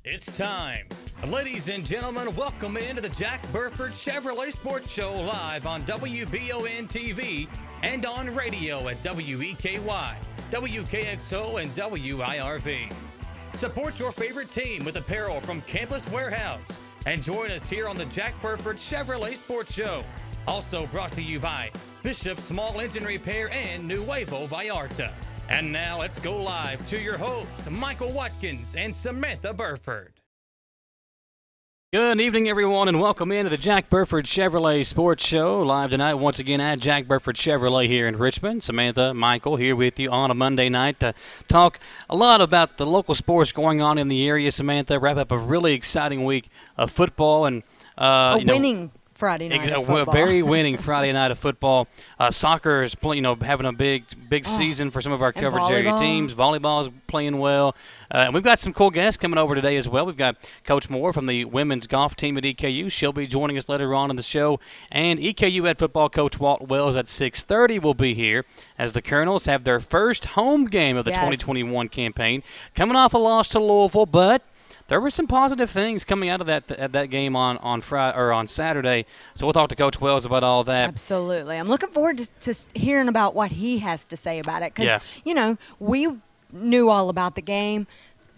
It's time. Ladies and gentlemen, welcome into the Jack Burford Chevrolet Sports Show live on WBON TV and on radio at WEKY, WKXO, and WIRV. Support your favorite team with apparel from Campus Warehouse and join us here on the Jack Burford Chevrolet Sports Show. Also brought to you by Bishop Small Engine Repair and Nuevo Vallarta. And now let's go live to your host, Michael Watkins and Samantha Burford. Good evening, everyone, and welcome into the Jack Burford Chevrolet Sports Show. Live tonight, once again, at Jack Burford Chevrolet here in Richmond. Samantha, Michael here with you on a Monday night to talk a lot about the local sports going on in the area. Samantha, wrap up a really exciting week of football and winning Friday night of football. A very winning Friday night of football. Soccer is having a big season for some of our coverage area teams. Volleyball is playing well. And we've got some cool guests coming over today as well. We've got Coach Moore from the women's golf team at EKU. She'll be joining us later on in the show. And EKU head football coach Walt Wells at 6:30 will be here as the Colonels have their first home game of the 2021 campaign. Coming off a loss to Louisville, but there were some positive things coming out of that game on Friday or on Saturday. So we'll talk to Coach Wells about all that. Absolutely. I'm looking forward to hearing about what he has to say about it. Because, we knew all about the game.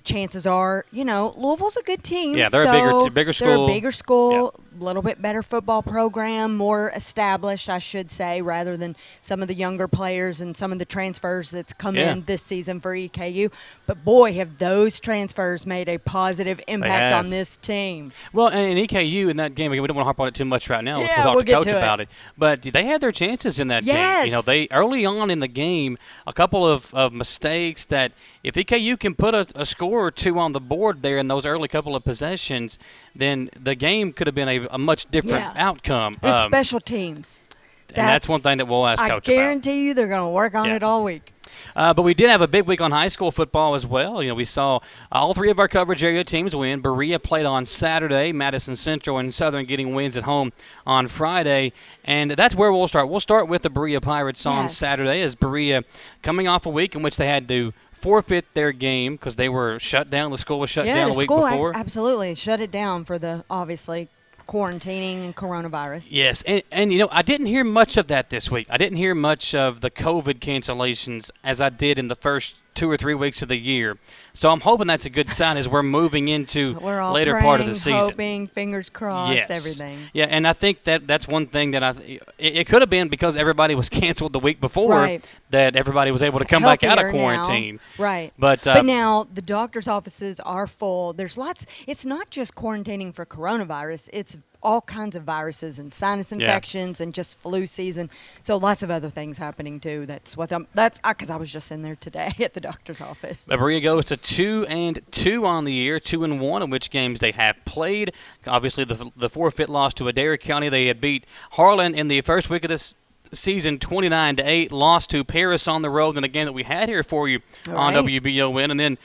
Chances are, Louisville's a good team. Yeah, they're a bigger school. They're a bigger school, a little bit better football program, more established, I should say, rather than some of the younger players and some of the transfers that's come in this season for EKU. But, boy, have those transfers made a positive impact on this team. Well, and EKU in that game, we don't want to harp on it too much right now. We'll talk to Coach about it. But they had their chances in that game. They early on in the game, a couple of mistakes that if EKU can put a score or two on the board there in those early couple of possessions, then the game could have been a much different outcome. There's special teams. And that's one thing that we'll ask Coach about. I guarantee you they're going to work on it all week. But we did have a big week on high school football as well. We saw all three of our coverage area teams win. Berea played on Saturday, Madison Central and Southern getting wins at home on Friday. And that's where we'll start. We'll start with the Berea Pirates on Saturday as Berea coming off a week in which they had to forfeit their game because they were shut down. The school was shut down the week before. Absolutely shut it down for the, obviously, quarantining and coronavirus. Yes, and I didn't hear much of that this week. I didn't hear much of the COVID cancellations as I did in the first 2 or 3 weeks of the year. So I'm hoping that's a good sign as we're moving into later praying, part of the season. Hoping, fingers crossed, everything. Yeah, and I think that's one thing that it could have been because everybody was canceled the week before that everybody was able to come back out of quarantine. Now. Right. But now the doctor's offices are full. There's lots. It's not just quarantining for coronavirus. It's all kinds of viruses and sinus infections and just flu season. So lots of other things happening too. That's because I was just in there today at the doctor's office. Berea goes to 2-2 on the year, 2-1 in which games they have played. Obviously, the forfeit loss to Adair County. They had beat Harlan in the first week of this season 29-8, lost to Paris on the road in a game that we had here for you on WBON, and then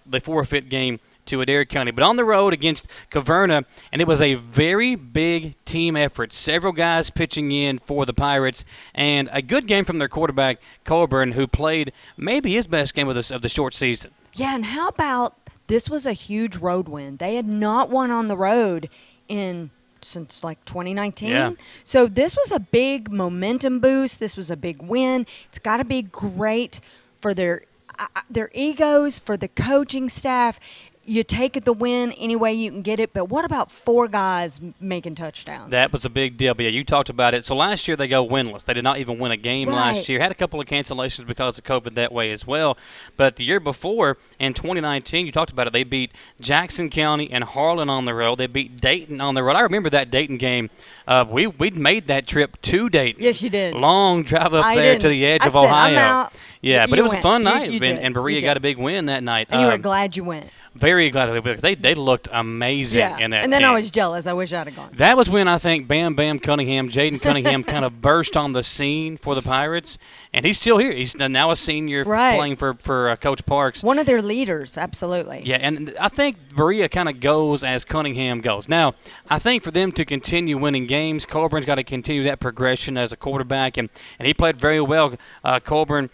the forfeit game to Adair County. But on the road against Caverna, and it was a very big team effort. Several guys pitching in for the Pirates, and a good game from their quarterback, Corbin, who played maybe his best game of the short season. Yeah, and how about this was a huge road win. They had not won on the road since like 2019. Yeah. So this was a big momentum boost. This was a big win. It's got to be great for their egos, for the coaching staff. You take the win any way you can get it, but what about 4 guys making touchdowns? That was a big deal. But yeah, you talked about it. So last year they go winless. They did not even win a game last year. Had a couple of cancellations because of COVID that way as well. But the year before, in 2019, you talked about it, they beat Jackson County and Harlan on the road. They beat Dayton on the road. I remember that Dayton game. We'd made that trip to Dayton. Yes, you did. Long drive up there to the edge of Ohio. I'm out. Yeah, but it was a fun night, you and Berea got a big win that night. And you were glad you went. Very glad because they looked amazing in that and then game. I was jealous. I wish I'd have gone. That was when I think Jaden Cunningham kind of burst on the scene for the Pirates, and he's still here. He's now a senior playing for Coach Parks. One of their leaders, absolutely. Yeah, and I think Berea kind of goes as Cunningham goes. Now, I think for them to continue winning games, Corbin's got to continue that progression as a quarterback, and he played very well, Corbin,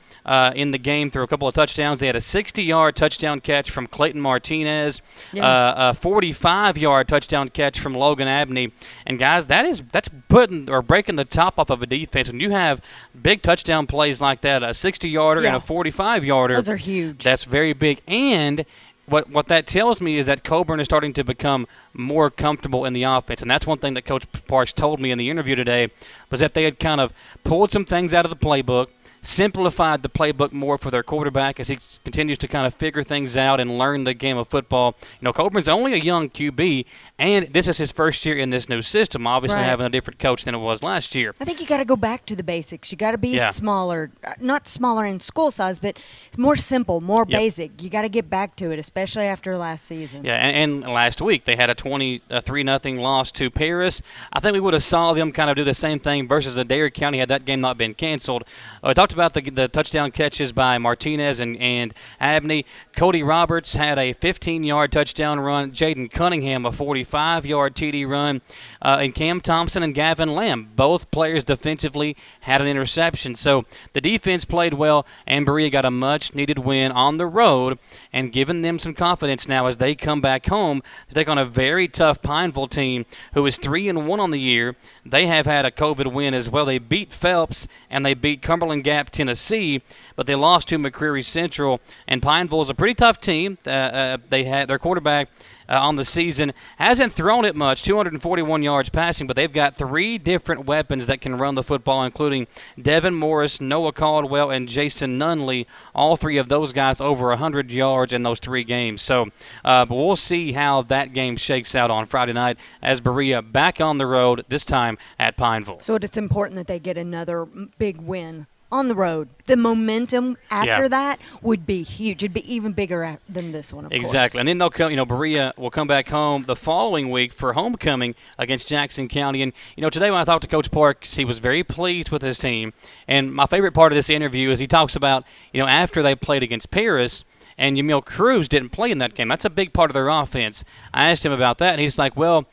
in the game through a couple of touchdowns. They had a 60-yard touchdown catch from Clayton Martinez Martinez, a 45-yard touchdown catch from Logan Abney. And, guys, that's putting or breaking the top off of a defense. When you have big touchdown plays like that, a 60-yarder and a 45-yarder. Those are huge. That's very big. And what that tells me is that Coburn is starting to become more comfortable in the offense. And that's one thing that Coach Parks told me in the interview today, was that they had kind of pulled some things out of the playbook, simplified the playbook more for their quarterback as he continues to kind of figure things out and learn the game of football. You know, Coburn's only a young QB, and this is his first year in this new system, obviously having a different coach than it was last year. I think you got to go back to the basics. You got to be smaller, not smaller in school size, but more simple, more basic. You got to get back to it, especially after last season. Yeah, and last week they had a 3-0 loss to Paris. I think we would have saw them kind of do the same thing versus Adair County had that game not been canceled. I talked about the touchdown catches by Martinez and Abney. Cody Roberts had a 15-yard touchdown run. Jaden Cunningham a 45-yard TD run. And Cam Thompson and Gavin Lamb, both players defensively, had an interception. So the defense played well, and Berea got a much-needed win on the road and giving them some confidence now as they come back home to take on a very tough Pineville team who is 3-1 on the year. They have had a COVID win as well. They beat Phelps and they beat Cumberland Gap, Tennessee, but they lost to McCreary Central. And Pineville is a pretty tough team. They had their quarterback on the season hasn't thrown it much, 241 yards passing, but they've got 3 different weapons that can run the football, including Devin Morris, Noah Caldwell, and Jason Nunley. All 3 of those guys over 100 yards in those 3 games. So but we'll see how that game shakes out on Friday night as Berea back on the road, this time at Pineville. So it's important that they get another big win on the road. The momentum after that would be huge. It'd be even bigger than this one, of course. Exactly. And then they'll come, Berea will come back home the following week for homecoming against Jackson County. And, today when I talked to Coach Parks, he was very pleased with his team. And my favorite part of this interview is he talks about, after they played against Paris, and Yamil Cruz didn't play in that game. That's a big part of their offense. I asked him about that, and he's like, well,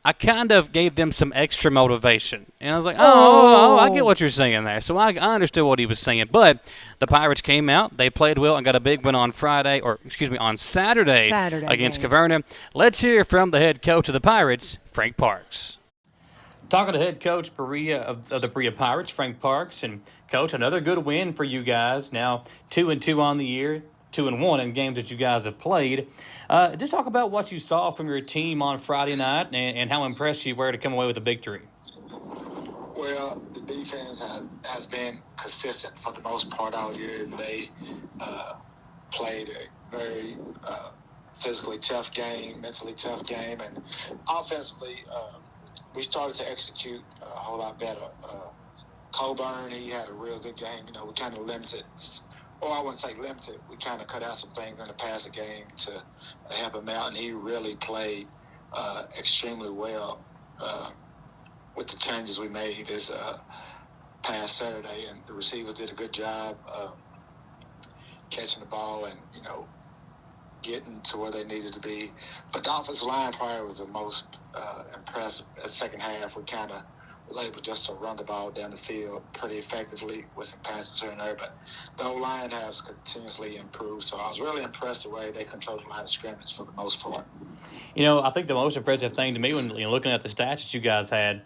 I kind of gave them some extra motivation. And I was like, I get what you're saying there. So I understood what he was saying. But the Pirates came out. They played well and got a big win on Saturday against Caverna. Let's hear from the head coach of the Pirates, Frank Parks. Talking to head coach Berea of the Berea Pirates, Frank Parks. And, Coach, another good win for you guys. Now 2-2 on the year. 2-1 in games that you guys have played. Just talk about what you saw from your team on Friday night and how impressed you were to come away with a victory. Well, the defense has been consistent for the most part all year, and they played a very physically tough game, mentally tough game, and offensively we started to execute a whole lot better. Coburn, he had a real good game. We kind of limited – or I wouldn't say limited. We kind of cut out some things in the passing game to help him out, and he really played extremely well with the changes we made this past Saturday. And the receivers did a good job catching the ball and, getting to where they needed to be. But the offensive line probably was the most impressive. At the second half, we kind of was able just to run the ball down the field pretty effectively with some passes here and there. But the O-line has continuously improved, so I was really impressed the way they controlled the line of scrimmage for the most part. I think the most impressive thing to me when looking at the stats that you guys had,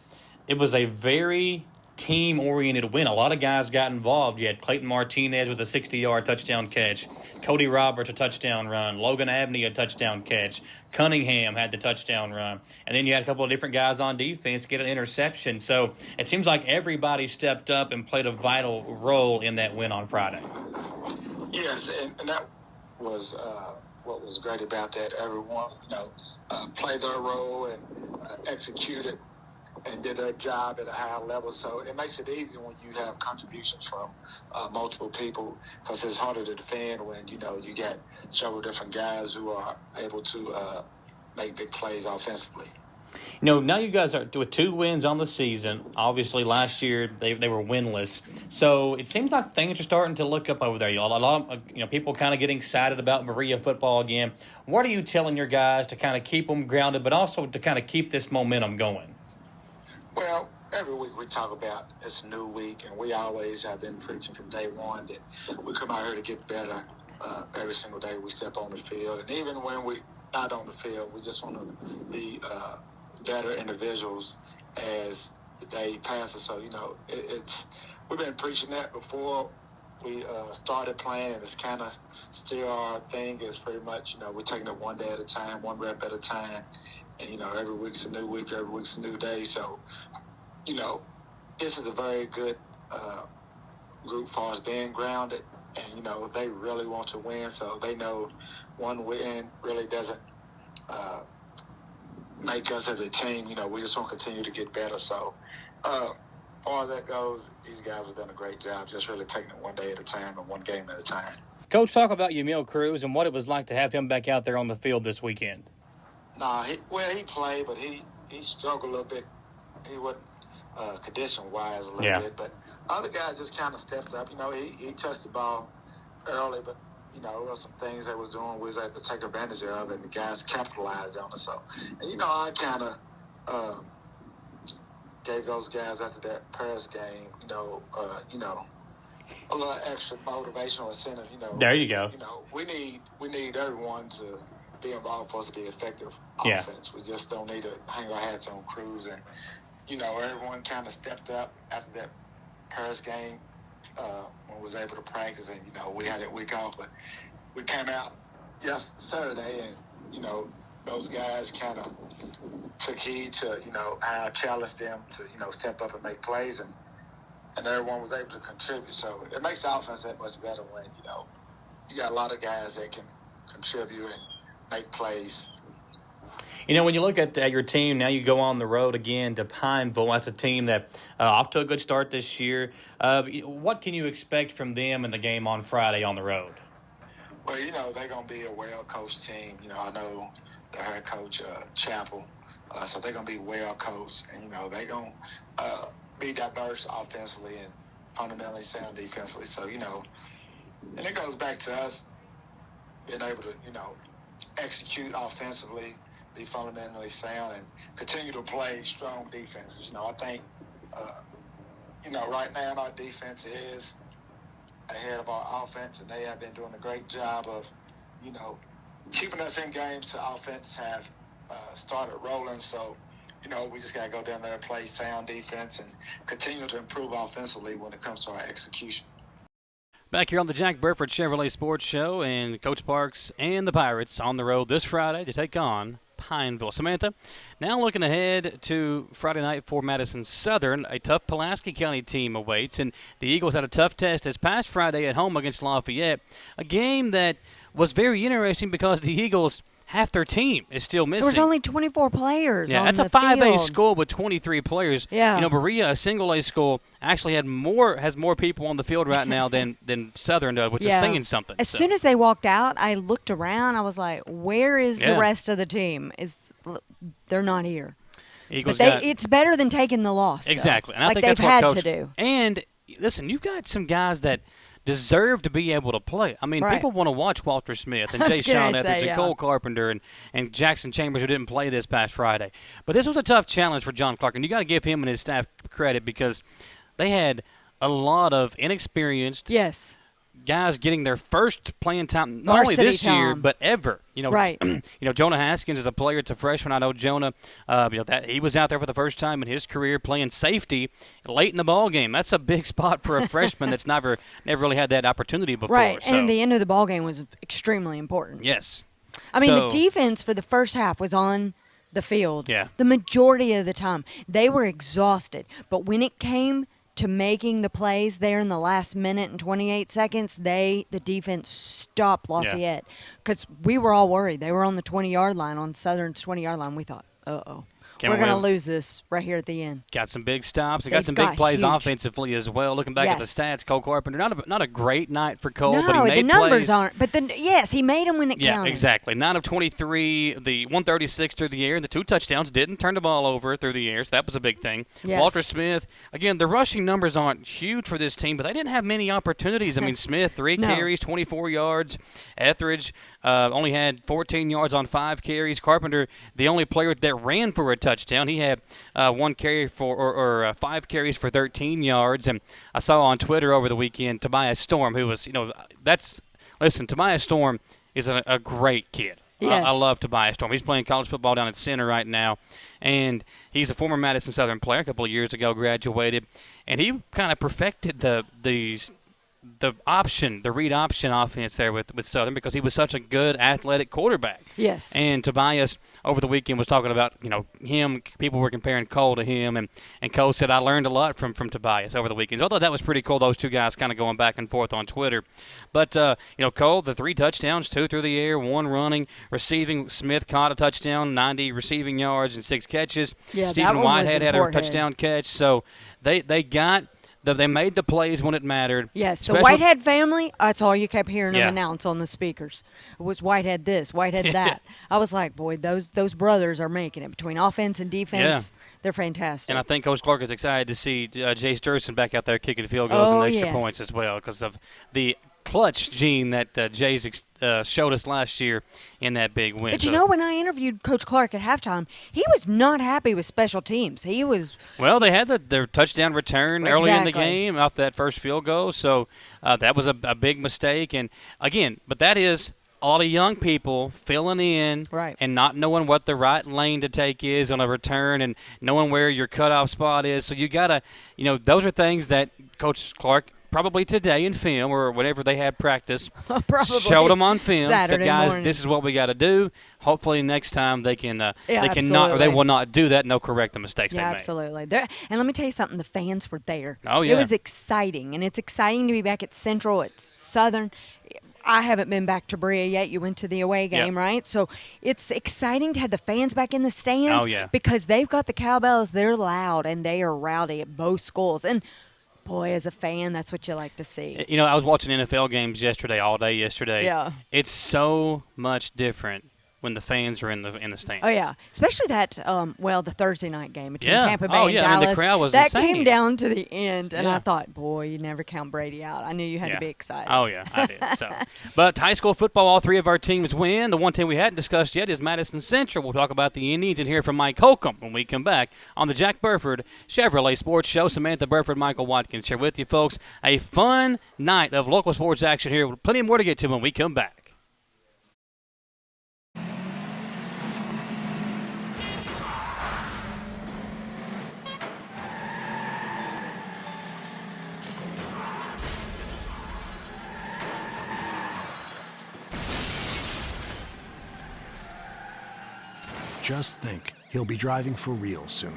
it was a very team-oriented win. A lot of guys got involved. You had Clayton Martinez with a 60-yard touchdown catch, Cody Roberts a touchdown run, Logan Abney a touchdown catch, Cunningham had the touchdown run, and then you had a couple of different guys on defense get an interception. So it seems like everybody stepped up and played a vital role in that win on Friday. Yes, and that was what was great about that. Everyone, played their role and executed and did their job at a high level. So it makes it easy when you have contributions from multiple people, because it's harder to defend when, you got several different guys who are able to make big plays offensively. Now you guys are with 2 wins on the season. Obviously, last year they were winless. So it seems like things are starting to look up over there. A lot of people kind of getting excited about Berea football again. What are you telling your guys to kind of keep them grounded, but also to kind of keep this momentum going? Well, every week we talk about it's a new week, and we always have been preaching from day one that we come out here to get better. every single day we step on the field. And even when we're not on the field, we just want to be better individuals as the day passes. So, we've been preaching that before we started playing, and it's kind of still our thing. Is pretty much, we're taking it one day at a time, one rep at a time. And, every week's a new week, every week's a new day. So, this is a very good group as far as being grounded. And, they really want to win. So they know one win really doesn't make us as a team. We just want to continue to get better. So, as far as that goes, these guys have done a great job just really taking it one day at a time and one game at a time. Coach, talk about Yamil Cruz and what it was like to have him back out there on the field this weekend. He played, but he struggled a little bit. He wasn't condition-wise a little bit. But other guys just kind of stepped up. He touched the ball early, but, there were some things they was doing we was able to take advantage of, and the guys capitalized on it. So, and, I kind of gave those guys after that Paris game, a little extra motivational incentive. There you go. We need everyone to be involved for us to be effective offense. We just don't need to hang our hats on Cruz. And, everyone kind of stepped up after that Paris game when we was able to practice. And, we had that week off. But we came out Saturday and, those guys kind of took heed to, I challenged them to, step up and make plays. And everyone was able to contribute. So it makes the offense that much better when, you got a lot of guys that can contribute and make plays. When you look at your team, now you go on the road again to Pineville. That's a team that off to a good start this year. What can you expect from them in the game on Friday on the road? Well, they're going to be a well-coached team. I know the head coach, Chappell, so they're going to be well-coached. And, they're going to be diverse offensively and fundamentally sound defensively. So, and it goes back to us being able to, execute offensively, be fundamentally sound, and continue to play strong defense. I think, right now our defense is ahead of our offense, and they have been doing a great job of, keeping us in games to offense have started rolling. So, we just got to go down there and play sound defense and continue to improve offensively when it comes to our execution. Back here on the Jack Burford Chevrolet Sports Show, and Coach Parks and the Pirates on the road this Friday to take on Pineville. Samantha, now looking ahead to Friday night for Madison Southern, a tough Pulaski County team awaits, and the Eagles had a tough test this past Friday at home against Lafayette, a game that was very interesting because the Eagles, half their team is still missing. There was only 24 players on that's the a 5A field. school with 23 players. Yeah. Berea, a single A school, actually has more people on the field right now than Southern does, which is saying something. As soon as they walked out, I looked around. I was like, where is the rest of the team? They're not here. Eagles it's better than taking the loss. Exactly. And I like think they've that's what had to do. And, listen, you've got some guys that deserve to be able to play. I mean, people want to watch Walter Smith and Jay Sean Etheridge and Cole Carpenter and Jackson Chambers, who didn't play this past Friday. But this was a tough challenge for John Clark, and you got to give him and his staff credit because they had a lot of inexperienced guys getting their first playing time, not only this year but ever. Jonah Haskins is a player. It's a freshman. I know Jonah. That he was out there for the first time in his career playing safety late in the ball game. That's a big spot for a freshman that's never really had that opportunity before. Right, so. and the end of the ball game was extremely important. Yes. I mean, the defense for the first half was on the field. Yeah. The majority of the time, they were exhausted. But when it came to making the plays there in the last minute and 28 seconds, the defense stopped Lafayette because we were all worried. They were on the 20-yard line, on Southern's 20-yard line. We thought, uh-oh. We're going to lose this right here at the end. Got some big stops. They got some big plays offensively as well. Looking back at the stats, Cole Carpenter, not a great night for Cole, but he made the numbers plays. aren't. But he made them when it counted. Yeah, exactly. 9 of 23, the 136 through the air, and the 2 touchdowns. Didn't turn the ball over through the air, so that was a big thing. Yes. Walter Smith, again, the rushing numbers aren't huge for this team, but they didn't have many opportunities. I mean, Smith, 3 carries, 24 yards. Etheridge only had 14 yards on 5 carries. Carpenter, the only player that ran for a touchdown. He had 1 carry for 5 carries for 13 yards. And I saw on Twitter over the weekend Tobias Storm, who was, let's listen, Tobias Storm is a great kid. Yes. I love Tobias Storm. He's playing college football down at Center right now, and he's a former Madison Southern player. A couple of years ago, graduated, and he kind of perfected the read option offense there with Southern because he was such a good athletic quarterback. Yes. And Tobias over the weekend was talking about, him. People were comparing Cole to him, and Cole said, I learned a lot from Tobias over the weekend. So I thought that was pretty cool, those two guys kind of going back and forth on Twitter. But, Cole, the 3 touchdowns, 2 through the air, 1 running, receiving. Smith caught a touchdown, 90 receiving yards and 6 catches. Yeah, Stephen Whitehead had a touchdown catch. So they made the plays when it mattered. Yes, the Whitehead family, that's all you kept hearing them announce on the speakers. It was Whitehead this, Whitehead that. I was like, boy, those brothers are making it. Between offense and defense, they're fantastic. And I think Coach Clark is excited to see Jay Sturgeon back out there kicking field goals and extra points as well because of the clutch gene that Jay's showed us last year in that big win. But when I interviewed Coach Clark at halftime, he was not happy with special teams. He was. Well, they had their touchdown return early in the game off that first field goal, so that was a big mistake. And again, but that is all the young people filling in and not knowing what the right lane to take is on a return and knowing where your cutoff spot is. So you gotta, those are things that Coach Clark probably today in film or whatever they had practice, showed them on film. Saturday said, guys, morning. this is what we got to do. Hopefully next time they can they will not do that. And they'll correct the mistakes they made. Absolutely. And let me tell you something. The fans were there. Oh yeah, it was exciting, and it's exciting to be back at Central. It's Southern. I haven't been back to Berea yet. You went to the away game, right? So it's exciting to have the fans back in the stands. Oh yeah, because they've got the cowbells. They're loud and they are rowdy at both schools. And boy, as a fan, that's what you like to see. I was watching NFL games all day yesterday. Yeah. It's so much different when the fans are in the stands. Oh, yeah. Especially that, the Thursday night game between Tampa Bay and Dallas. I mean, the crowd was that insane. Came down to the end, and I thought, boy, you never count Brady out. I knew you had to be excited. Oh, yeah, I did. But high school football, all 3 of our teams win. The one team we hadn't discussed yet is Madison Central. We'll talk about the Indians and hear from Mike Holcomb when we come back on the Jack Burford Chevrolet Sports Show. Samantha Burford, Michael Watkins here with you, folks. A fun night of local sports action here. Plenty more to get to when we come back. Just think, he'll be driving for real soon.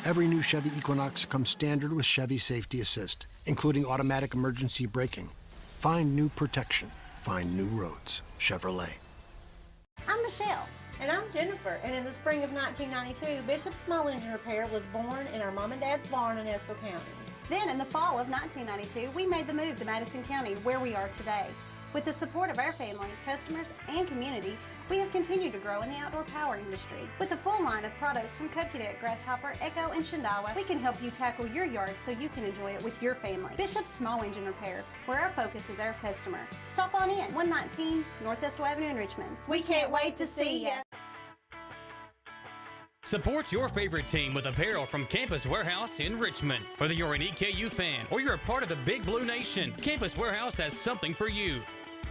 Every new Chevy Equinox comes standard with Chevy Safety Assist, including automatic emergency braking. Find new protection. Find new roads. Chevrolet. I'm Michelle. And I'm Jennifer. And in the spring of 1992, Bishop Small Engine Repair was born in our mom and dad's barn in Estill County. Then in the fall of 1992, we made the move to Madison County, where we are today. With the support of our family, customers, and community, we have continued to grow in the outdoor power industry. With a full line of products from Kokudet, Grasshopper, Echo, and Shindawa, we can help you tackle your yard so you can enjoy it with your family. Bishop Small Engine Repair, where our focus is our customer. Stop on in, 119 North Estill Avenue in Richmond. We can't wait to see you. Support your favorite team with apparel from Campus Warehouse in Richmond. Whether you're an EKU fan or you're a part of the Big Blue Nation, Campus Warehouse has something for you.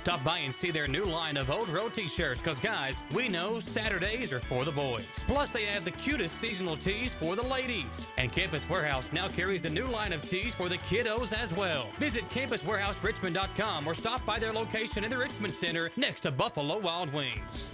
Stop by and see their new line of Old Road t-shirts, because guys, we know Saturdays are for the boys. Plus, they have the cutest seasonal tees for the ladies. And Campus Warehouse now carries a new line of tees for the kiddos as well. Visit campuswarehouserichmond.com or stop by their location in the Richmond Center next to Buffalo Wild Wings.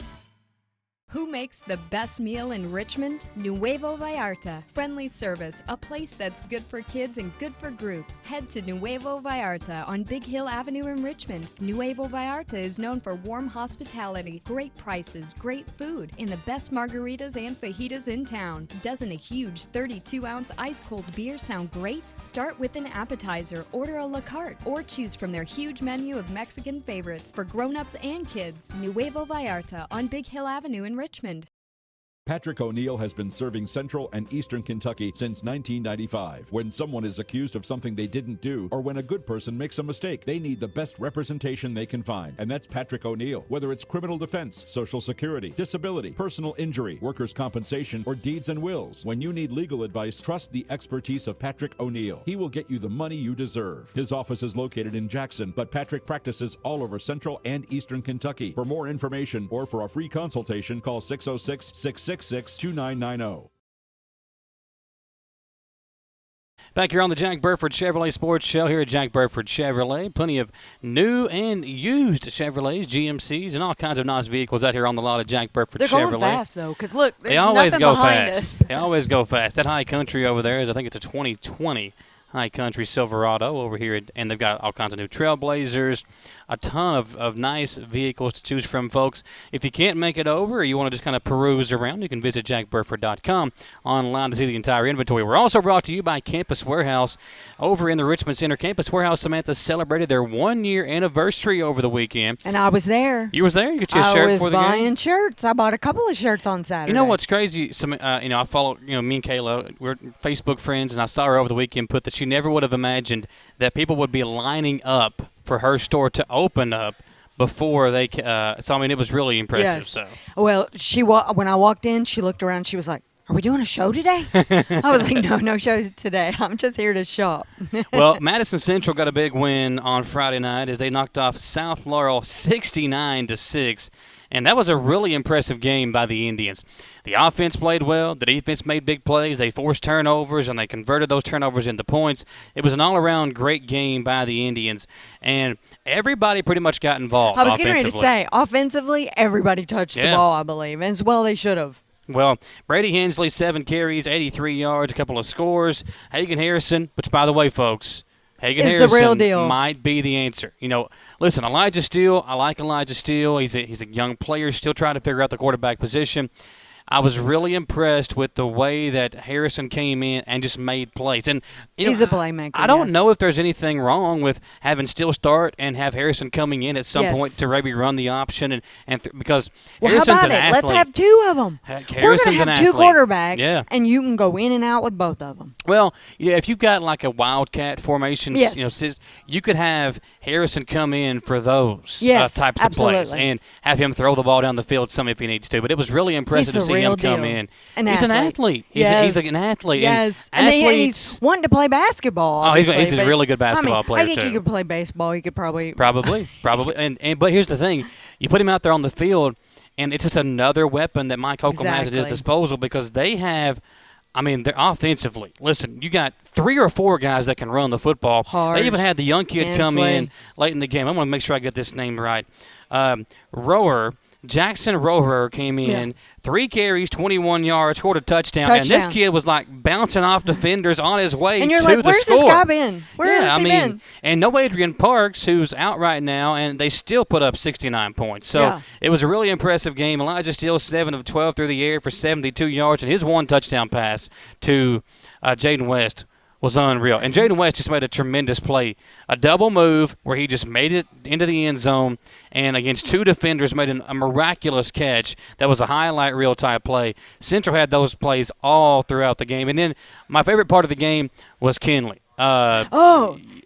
Who makes the best meal in Richmond? Nuevo Vallarta. Friendly service, a place that's good for kids and good for groups. Head to Nuevo Vallarta on Big Hill Avenue in Richmond. Nuevo Vallarta is known for warm hospitality, great prices, great food, and the best margaritas and fajitas in town. Doesn't a huge 32-ounce ice-cold beer sound great? Start with an appetizer, order a la carte, or choose from their huge menu of Mexican favorites for grown-ups and kids. Nuevo Vallarta on Big Hill Avenue in Richmond. Patrick O'Neill has been serving Central and Eastern Kentucky since 1995. When someone is accused of something they didn't do, or when a good person makes a mistake, they need the best representation they can find. And that's Patrick O'Neill. Whether it's criminal defense, Social Security, disability, personal injury, workers' compensation, or deeds and wills, when you need legal advice, trust the expertise of Patrick O'Neill. He will get you the money you deserve. His office is located in Jackson, but Patrick practices all over Central and Eastern Kentucky. For more information or for a free consultation, call 606-666-2990. Back here on the Jack Burford Chevrolet Sports Show here at Jack Burford Chevrolet. Plenty of new and used Chevrolets, GMCs, and all kinds of nice vehicles out here on the lot of Jack Burford Chevrolet. They're going fast, though, because, look, there's they always nothing go behind fast. us. They always go fast. That High Country over there is, I think it's a 2020 High Country Silverado over here, and they've got all kinds of new Trailblazers, a ton of nice vehicles to choose from, folks. If you can't make it over or you want to just kind of peruse around, you can visit jackburford.com online to see the entire inventory. We're also brought to you by Campus Warehouse over in the Richmond Center. Campus Warehouse, Samantha, celebrated their 1-year anniversary over the weekend. And I was there. You was there? You got your shirt for the game? I was buying shirts. I bought a couple of shirts on Saturday. You know what's crazy? I follow, me and Kayla, we're Facebook friends, and I saw her over the weekend put that she never would have imagined that people would be lining up for her store to open up before they so I mean it was really impressive. Yes. So well, when I walked in, she looked around, she was like, "Are we doing a show today?" I was like, no shows today. I'm just here to shop. Well, Madison Central got a big win on Friday night as they knocked off South Laurel 69-6. And that was a really impressive game by the Indians. The offense played well. The defense made big plays. They forced turnovers, and they converted those turnovers into points. It was an all-around great game by the Indians, and everybody pretty much got involved. I was getting ready to say, offensively, everybody touched the ball, I believe, and as well they should have. Well, Brady Hensley, 7 carries, 83 yards, a couple of scores. Hagan Harrison, which, by the way, folks, Hagan Harrison the real deal. Might be the answer. Listen, Elijah Steele, I like Elijah Steele. He's a young player still trying to figure out the quarterback position. I was really impressed with the way that Harrison came in and just made plays. And he's a playmaker. I don't know if there's anything wrong with having Steele start and have Harrison coming in at some point to maybe run the option because Harrison's how about an it? athlete. Let's have 2 of them. We're going to have 2 quarterbacks, and you can go in and out with both of them. Well, if you've got like a wildcat formation, you could have Harrison come in for those types of plays and have him throw the ball down the field some if he needs to. But it was really impressive to see him come in. He's an athlete. He's an athlete. Yes. And he's wanting to play basketball. He's a really good basketball player, I think he could play baseball. He could probably. Probably. But here's the thing. You put him out there on the field, and it's just another weapon that Mike Holcomb has at his disposal because they have – they're offensively. Listen, you got 3 or 4 guys that can run the football. They even had the young kid come in late in the game. I want to make sure I get this name right. Jackson Roher came in, 3 carries, 21 yards, scored a touchdown. And this kid was like bouncing off defenders on his way to the score. And you're like, where's this guy been? Where has he been? And no Adrian Parks, who's out right now, and they still put up 69 points. So it was a really impressive game. Elijah Steele, 7 of 12 through the air for 72 yards, and his 1 touchdown pass to Jaden West was unreal. And Jaden West just made a tremendous play. A double move where he just made it into the end zone and against 2 defenders made a miraculous catch. That was a highlight reel type play. Central had those plays all throughout the game. And then my favorite part of the game was Kinley.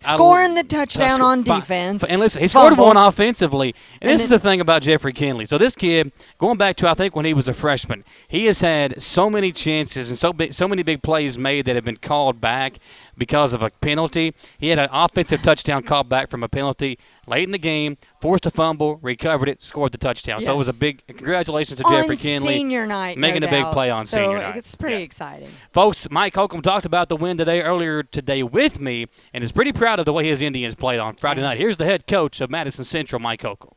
Scoring the touchdown on defense. And listen, he scored 1 offensively. And this is the thing about Jeffrey Kinley. So this kid, going back to I think when he was a freshman, he has had so many chances and so many big plays made that have been called back because of a penalty. He had an offensive touchdown called back from a penalty late in the game, forced a fumble, recovered it, scored the touchdown. So it was a big congratulations to Jeffrey Kinley. Senior night, making a big play on senior night. So it's pretty exciting. Folks, Mike Holcomb talked about the win earlier today with me and is pretty proud of the way his Indians played on Friday night. Here's the head coach of Madison Central, Mike Holcomb.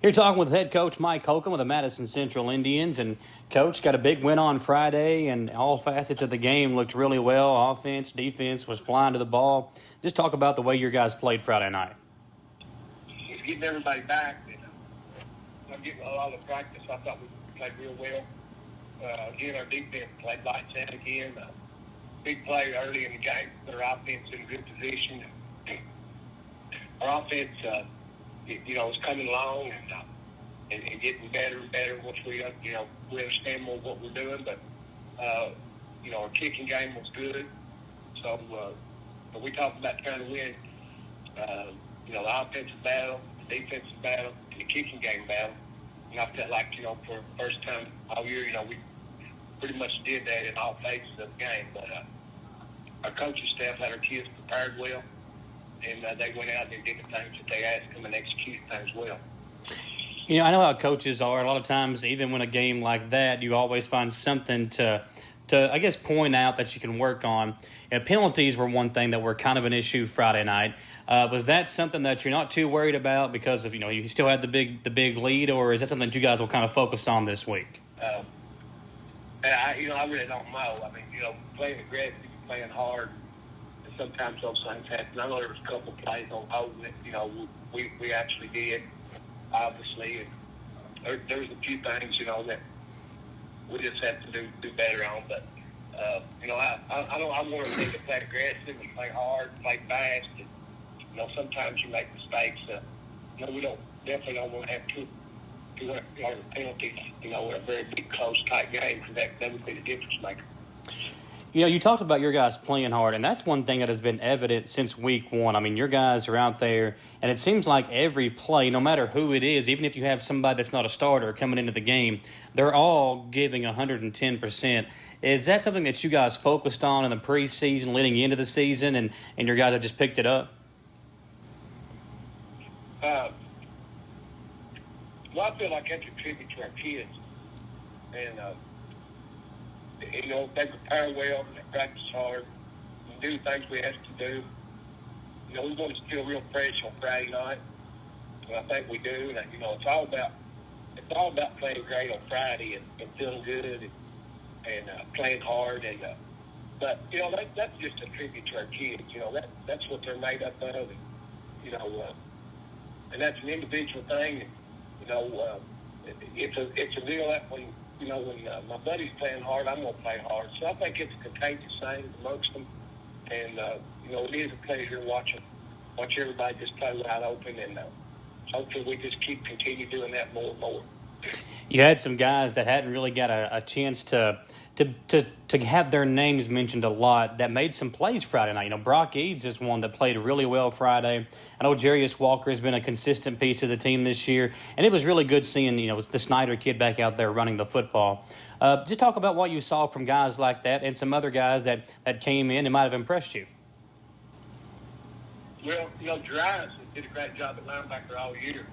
Here talking with head coach Mike Holcomb of the Madison Central Indians. And, Coach, got a big win on Friday, and all facets of the game looked really well. Offense, defense was flying to the ball. Just talk about the way your guys played Friday night. Just getting everybody back. I'm getting a lot of practice. I thought we played real well. Again, our defense played lights out again. Big play early in the game. Put our offense in good position. Our offense, was coming along, and getting better and better once we understand more what we're doing. But our kicking game was good. So but we talked about trying to win, the offensive battle, the defensive battle, and the kicking game battle. And I felt like, for the first time all year, we pretty much did that in all phases of the game. But our coaching staff had our kids prepared well, and they went out and did the things that they asked them and executed things well. I know how coaches are. A lot of times, even when a game like that, you always find something to I guess, point out that you can work on. Penalties were one thing that were kind of an issue Friday night. Was that something that you're not too worried about because of, you still had the big lead, or is that something that you guys will kind of focus on this week? I really don't know. I mean, playing aggressive, playing hard, and sometimes those things happen. I know there was a couple plays on holding it, we actually did, obviously. And there was a few things, that we just have to do better on. But, I want to think to play aggressive and play hard, play fast. And, sometimes you make mistakes. We definitely don't want to have two penalties, in a very big, close, tight game, because that would be the difference maker. You talked about your guys playing hard, and that's one thing that has been evident since week one. I mean, your guys are out there, and it seems like every play, no matter who it is, even if you have somebody that's not a starter coming into the game, they're all giving 110%. Is that something that you guys focused on in the preseason, leading into the season, and your guys have just picked it up? Well, I feel like that's a tribute to our kids. And, they prepare well, they practice hard, and do the things we ask to do. We want to feel real fresh on Friday night, and I think we do. And, it's all about playing great on Friday and feeling good and playing hard. And but that's just a tribute to our kids. That's what they're made up of. And, and that's an individual thing. It's a deal that when my buddy's playing hard, I'm going to play hard. So I think it's a contagious thing amongst them. And, it is a pleasure watch everybody just play wide open. And hopefully we just continue doing that more and more. You had some guys that hadn't really got a chance to have their names mentioned a lot that made some plays Friday night. Brock Eads is one that played really well Friday. I know Jarius Walker has been a consistent piece of the team this year, and it was really good seeing, the Snyder kid back out there running the football. Just talk about what you saw from guys like that and some other guys that came in and might have impressed you. Well, Darius did a great job at linebacker all year,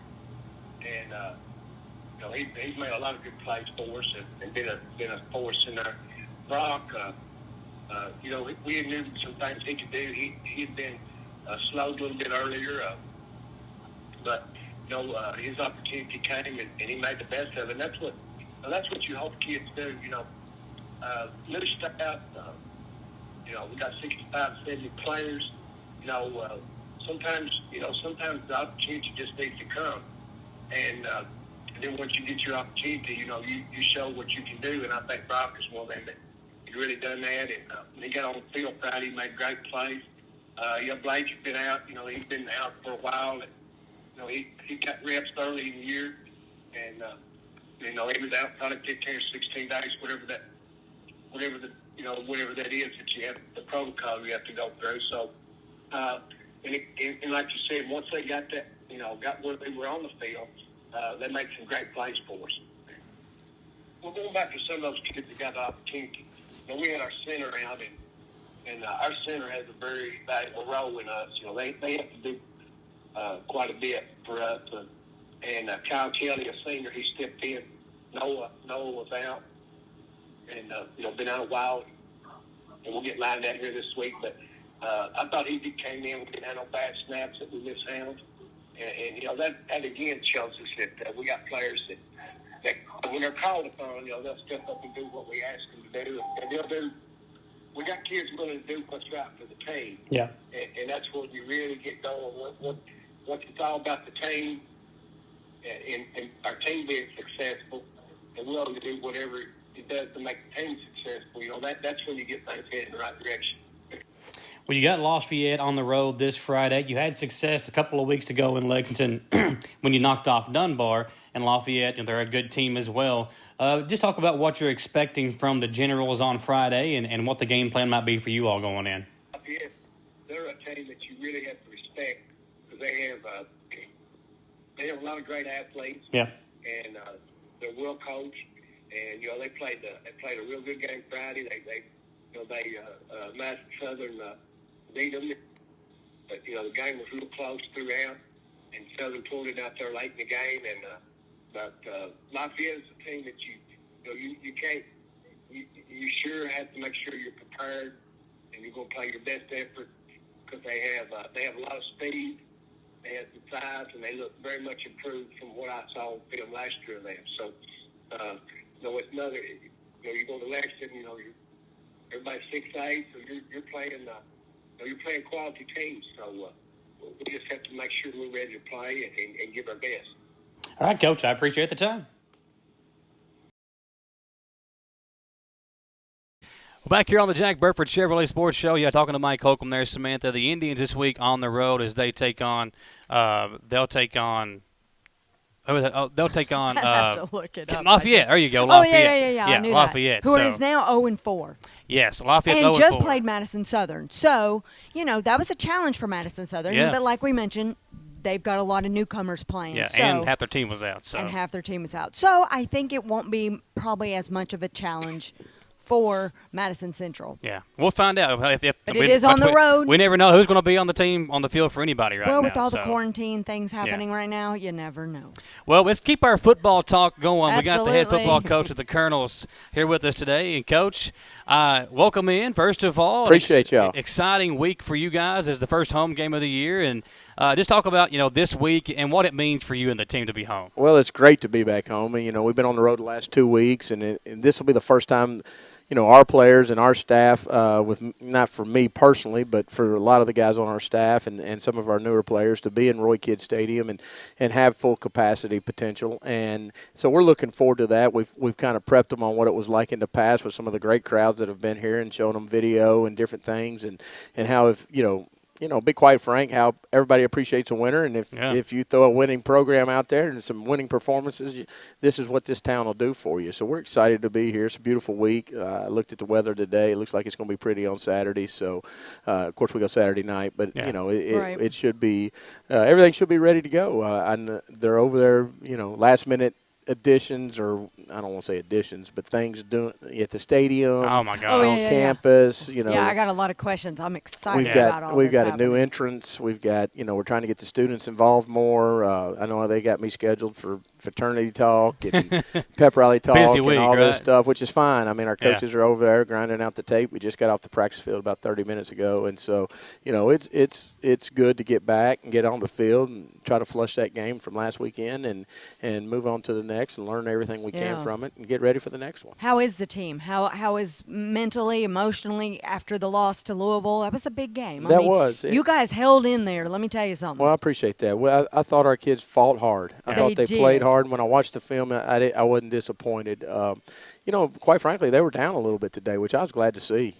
and he's made a lot of good plays for us and been a force in there. Brock, we knew some things he could do. He'd been slowed a little bit earlier, but his opportunity came and he made the best of it. And that's what you hope kids do. New staff. We got 65, 70 players. Sometimes the opportunity just needs to come, and then once you get your opportunity, you show what you can do. And I think Brock is one of them that he's really done that. And when he got on the field Friday, he made great plays. Blake's been out. He's been out for a while. And, he got reps early in the year. And, he was out probably 15 or 16 days, whatever that is that you have, the protocol you have to go through. So, and like you said, once they got that, got where they were on the field, they make some great plays for us. Well, going back to some of those kids that got the opportunity, we had our center out, and our center has a very valuable role in us. They have to do quite a bit for us. And Kyle Kelly, a senior, he stepped in. Noah was out, and been out a while, and we'll get lined out here this week. But I thought he came in. We didn't have no bad snaps that we mishandled. And that again shows us that we got players that when they're called upon, they'll step up and do what we ask them to do. And they'll do. We got kids willing to do what's right for the team. Yeah. And that's what you really get going. Once it's all about the team and our team being successful and willing to do whatever it does to make the team successful, that's when you get things headed in the right direction. Well, you got Lafayette on the road this Friday. You had success a couple of weeks ago in Lexington when you knocked off Dunbar. And and Lafayette. They're a good team as well. Just talk about what you're expecting from the Generals on Friday and what the game plan might be for you all going in. Lafayette, they're a team that you really have to respect because they have a lot of great athletes. Yeah. And they're well coached. And they played a real good game Friday. Madison Southern beat them. But the game was real close throughout, and Southern pulled it out there late in the game. And but Lafayette is a team that you can't. You sure have to make sure you're prepared and you're going to play your best effort because they have a lot of speed. They have the size, and they look very much improved from what I saw on film last year of them. So, it's another. You go to Lexington. Everybody's 6'8", so you're playing. You're playing quality teams. So we just have to make sure we're ready to play and give our best. All right, Coach. I appreciate the time. Well, back here on the Jack Burford Chevrolet Sports Show, talking to Mike Holcomb there, Samantha. The Indians this week on the road as they take on. They'll take on. They'll take on. I have to look it up. Lafayette. There you go. Lafayette. Yeah. I knew Lafayette. That. Who is now 0-4. Yes, Lafayette. And just played Madison Southern. So that was a challenge for Madison Southern. Yeah. But like we mentioned, they've got a lot of newcomers playing. Yeah, and half their team was out. And half their team was out. So I think it won't be probably as much of a challenge for Madison Central. Yeah, we'll find out. But it is on the road. We never know who's going to be on the team, on the field for anybody right now. Well, with all the quarantine things happening right now, you never know. Well, let's keep our football talk going. Absolutely. We got the head football coach of the Colonels here with us today. And, Coach, welcome in, first of all. Appreciate y'all. Exciting week for you guys as the first home game of the year. And just talk about, this week and what it means for you and the team to be home. Well, it's great to be back home. And, we've been on the road the last 2 weeks, and this will be the first time – our players and our staff, not for me personally, but for a lot of the guys on our staff and some of our newer players to be in Roy Kidd Stadium and have full capacity potential. And so we're looking forward to that. We've kind of prepped them on what it was like in the past with some of the great crowds that have been here and shown them video and different things and how if, be quite frank, how everybody appreciates a winner. And if you throw a winning program out there and some winning performances, this is what this town will do for you. So we're excited to be here. It's a beautiful week. I looked at the weather today. It looks like it's going to be pretty on Saturday. So, of course, we go Saturday night. But, it should be everything should be ready to go. And they're over there, last-minute additions, or I don't want to say additions, but things doing at the stadium. Oh my God! On campus, Yeah, I got a lot of questions. I'm excited about all this. We've got happening. a new entrance. We've got, we're trying to get the students involved more. I know they got me scheduled for fraternity talk and pep rally talk Busy and week, all right? this stuff, which is fine. I mean, our coaches are over there grinding out the tape. We just got off the practice field about 30 minutes ago, and so it's good to get back and get on the field and try to flush that game from last weekend and move on to the next and learn everything we can from it and get ready for the next one. How is the team? How is mentally, emotionally after the loss to Louisville? That was a big game. That was. You guys held in there. Let me tell you something. Well, I appreciate that. Well, I thought our kids fought hard. I thought they played hard. And when I watched the film, I wasn't disappointed. Quite frankly, they were down a little bit today, which I was glad to see.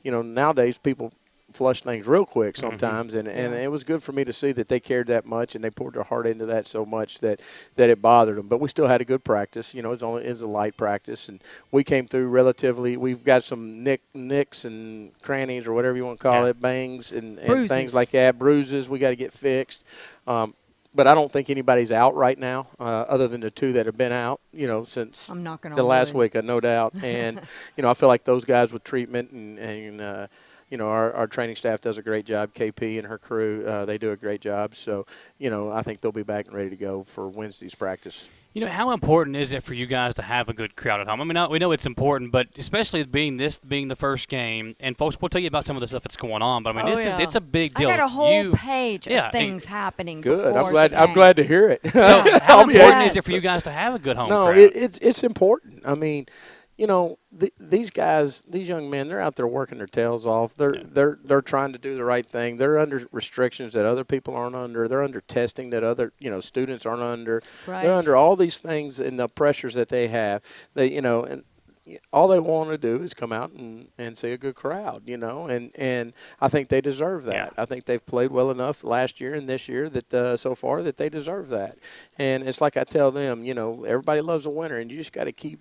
Nowadays people flush things real quick sometimes, and it was good for me to see that they cared that much and they poured their heart into that so much that it bothered them. But we still had a good practice. It's a light practice, and we came through relatively. We've got some nicks and crannies or whatever you want to call it, bangs and things like that, bruises we got to get fixed. But I don't think anybody's out right now, other than the two that have been out, since the last week, no doubt. And, I feel like those guys with treatment and our training staff does a great job. KP and her crew, they do a great job. So, I think they'll be back and ready to go for Wednesday's practice. How important is it for you guys to have a good crowd at home? I mean, we know it's important, but especially being the first game, and folks, we'll tell you about some of the stuff that's going on. But I mean, it's a big deal. I got a whole page of things happening. Good. I'm glad to hear it. So how important is it for you guys to have a good home crowd? No, it's important. I mean, these guys, these young men, they're out there working their tails off. They're trying to do the right thing. They're under restrictions that other people aren't under. They're under testing that other students aren't under. Right. They're under all these things and the pressures that they have. And all they want to do is come out and see a good crowd, and I think they deserve that. Yeah. I think they've played well enough last year and this year that so far that they deserve that. And it's like I tell them, everybody loves a winner, and you just got to keep,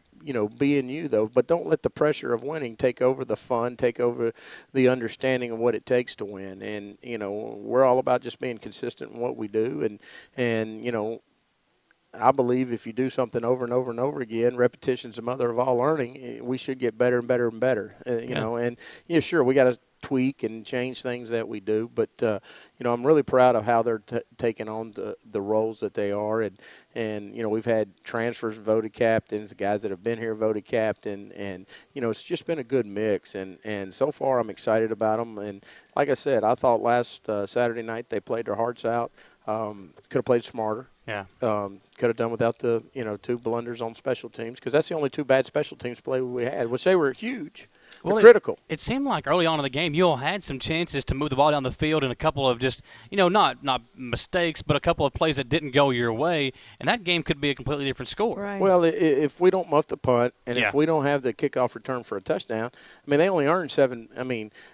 being you, though. But don't let the pressure of winning take over the fun, take over the understanding of what it takes to win. And, we're all about just being consistent in what we do. And I believe if you do something over and over and over again, repetition's the mother of all learning. We should get better and better and better. And sure, we got to tweak and change things that we do, but I'm really proud of how they're taking on the roles that they are. And we've had transfers voted captains, guys that have been here voted captain, and it's just been a good mix. And so far, I'm excited about them. And like I said, I thought last Saturday night they played their hearts out. Could have played smarter. Yeah. Could have done without the, 2 blunders on special teams, because that's the only 2 bad special teams play we had, which they were huge. Well, critical. It seemed like early on in the game you all had some chances to move the ball down the field, and a couple of just, not mistakes, but a couple of plays that didn't go your way, and that game could be a completely different score. Right. Well, if we don't muff the punt, and Yeah. if we don't have the kickoff return for a touchdown, they only earned 7.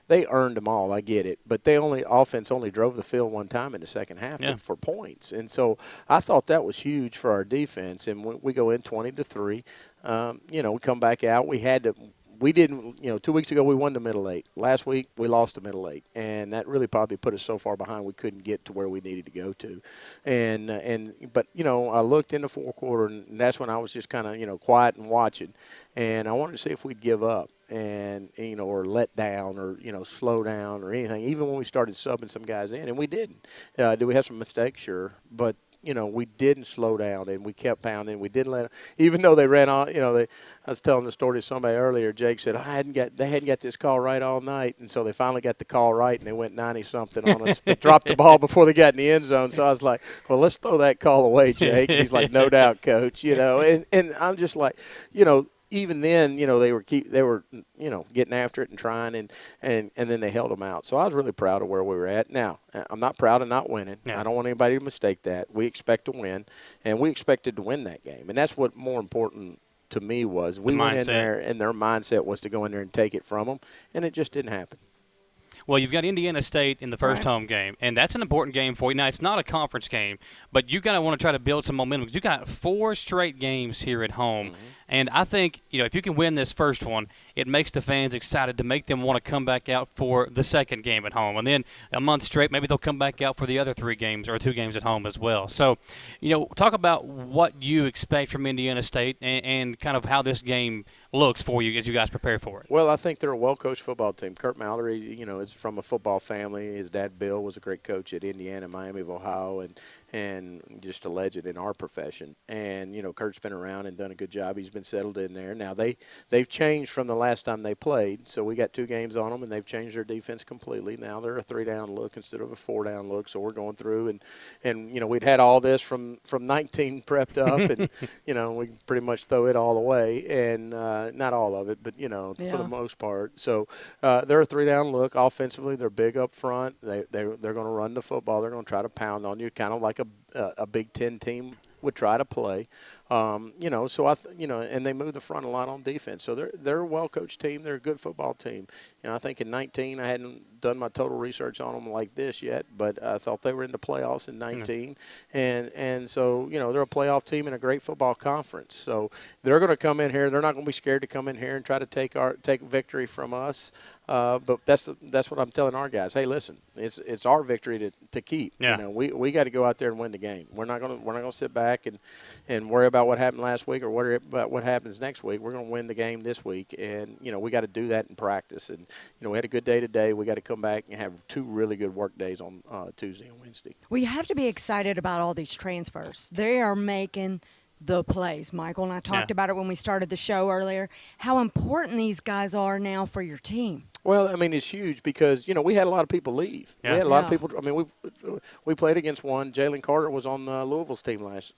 They earned them all. I get it, but offense only drove the field one time in the second half for points, and so I thought that was huge for our defense. And we go in 20-3. We come back out. We didn't, 2 weeks ago we won the middle 8. Last week we lost the middle 8, and that really probably put us so far behind we couldn't get to where we needed to go to. But I looked in the fourth quarter, and that's when I was just kind of, quiet and watching, and I wanted to see if we'd give up and, or let down or, slow down or anything, even when we started subbing some guys in, and we didn't. Did we have some mistakes? Sure, but we didn't slow down, and we kept pounding. We didn't let, even though they ran on. I was telling the story to somebody earlier. Jake said they hadn't got this call right all night, and so they finally got the call right, and they went 90-something on us. But dropped the ball before they got in the end zone. So I was like, well, let's throw that call away, Jake. And he's like, no doubt, Coach. And I'm just like, even then, they were getting after it and trying, and then they held them out. So I was really proud of where we were at. Now, I'm not proud of not winning. Yeah. I don't want anybody to mistake that. We expect to win, and we expected to win that game. And that's what more important to me was. We went in there, and their mindset was to go in there and take it from them, and it just didn't happen. Well, you've got Indiana State in the first home game, and that's an important game for you. Now, it's not a conference game, but you got to want to try to build some momentum because you got 4 straight games here at home. Mm-hmm. And I think, if you can win this first one, it makes the fans excited to make them want to come back out for the second game at home. And then a month straight, maybe they'll come back out for the other 3 games or 2 games at home as well. So, talk about what you expect from Indiana State and kind of how this game looks for you as you guys prepare for it. Well, I think they're a well-coached football team. Kurt Mallory, is from a football family. His dad, Bill, was a great coach at Indiana, Miami of Ohio, and just a legend in our profession. And, Kurt's been around and done a good job. He's been settled in there. Now, they've changed from the last time they played. So we got 2 games on them, and they've changed their defense completely. Now they're a 3-down look instead of a 4-down look. So we're going through. And we'd had all this from 19 prepped up. And, we pretty much throw it all away. And not all of it, but, for the most part. So they're a 3-down look. Offensively, they're big up front. They're going to run the football. They're going to try to pound on you, kind of like a Big Ten team would try to play. So and they move the front a lot on defense. So they're a well-coached team. They're a good football team. I think in 19, I hadn't done my total research on them like this yet, but I thought they were in the playoffs in 19. And so, they're a playoff team in a great football conference. So they're going to come in here. They're not going to be scared to come in here and try to take victory from us. But that's what I'm telling our guys. Hey, listen, it's our victory to keep. Yeah. We got to go out there and win the game. We're not gonna sit back and worry about what happened last week or worry about what happens next week. We're gonna win the game this week, and we got to do that in practice. And we had a good day today. We got to come back and have 2 really good work days on Tuesday and Wednesday. Well, you have to be excited about all these transfers. They are making the plays. Michael and I talked about it when we started the show earlier, how important these guys are now for your team. Well, I mean, it's huge because, we had a lot of people leave. Yeah. We had a lot of people. I mean, we played against one. Jalen Carter was on Louisville's team last,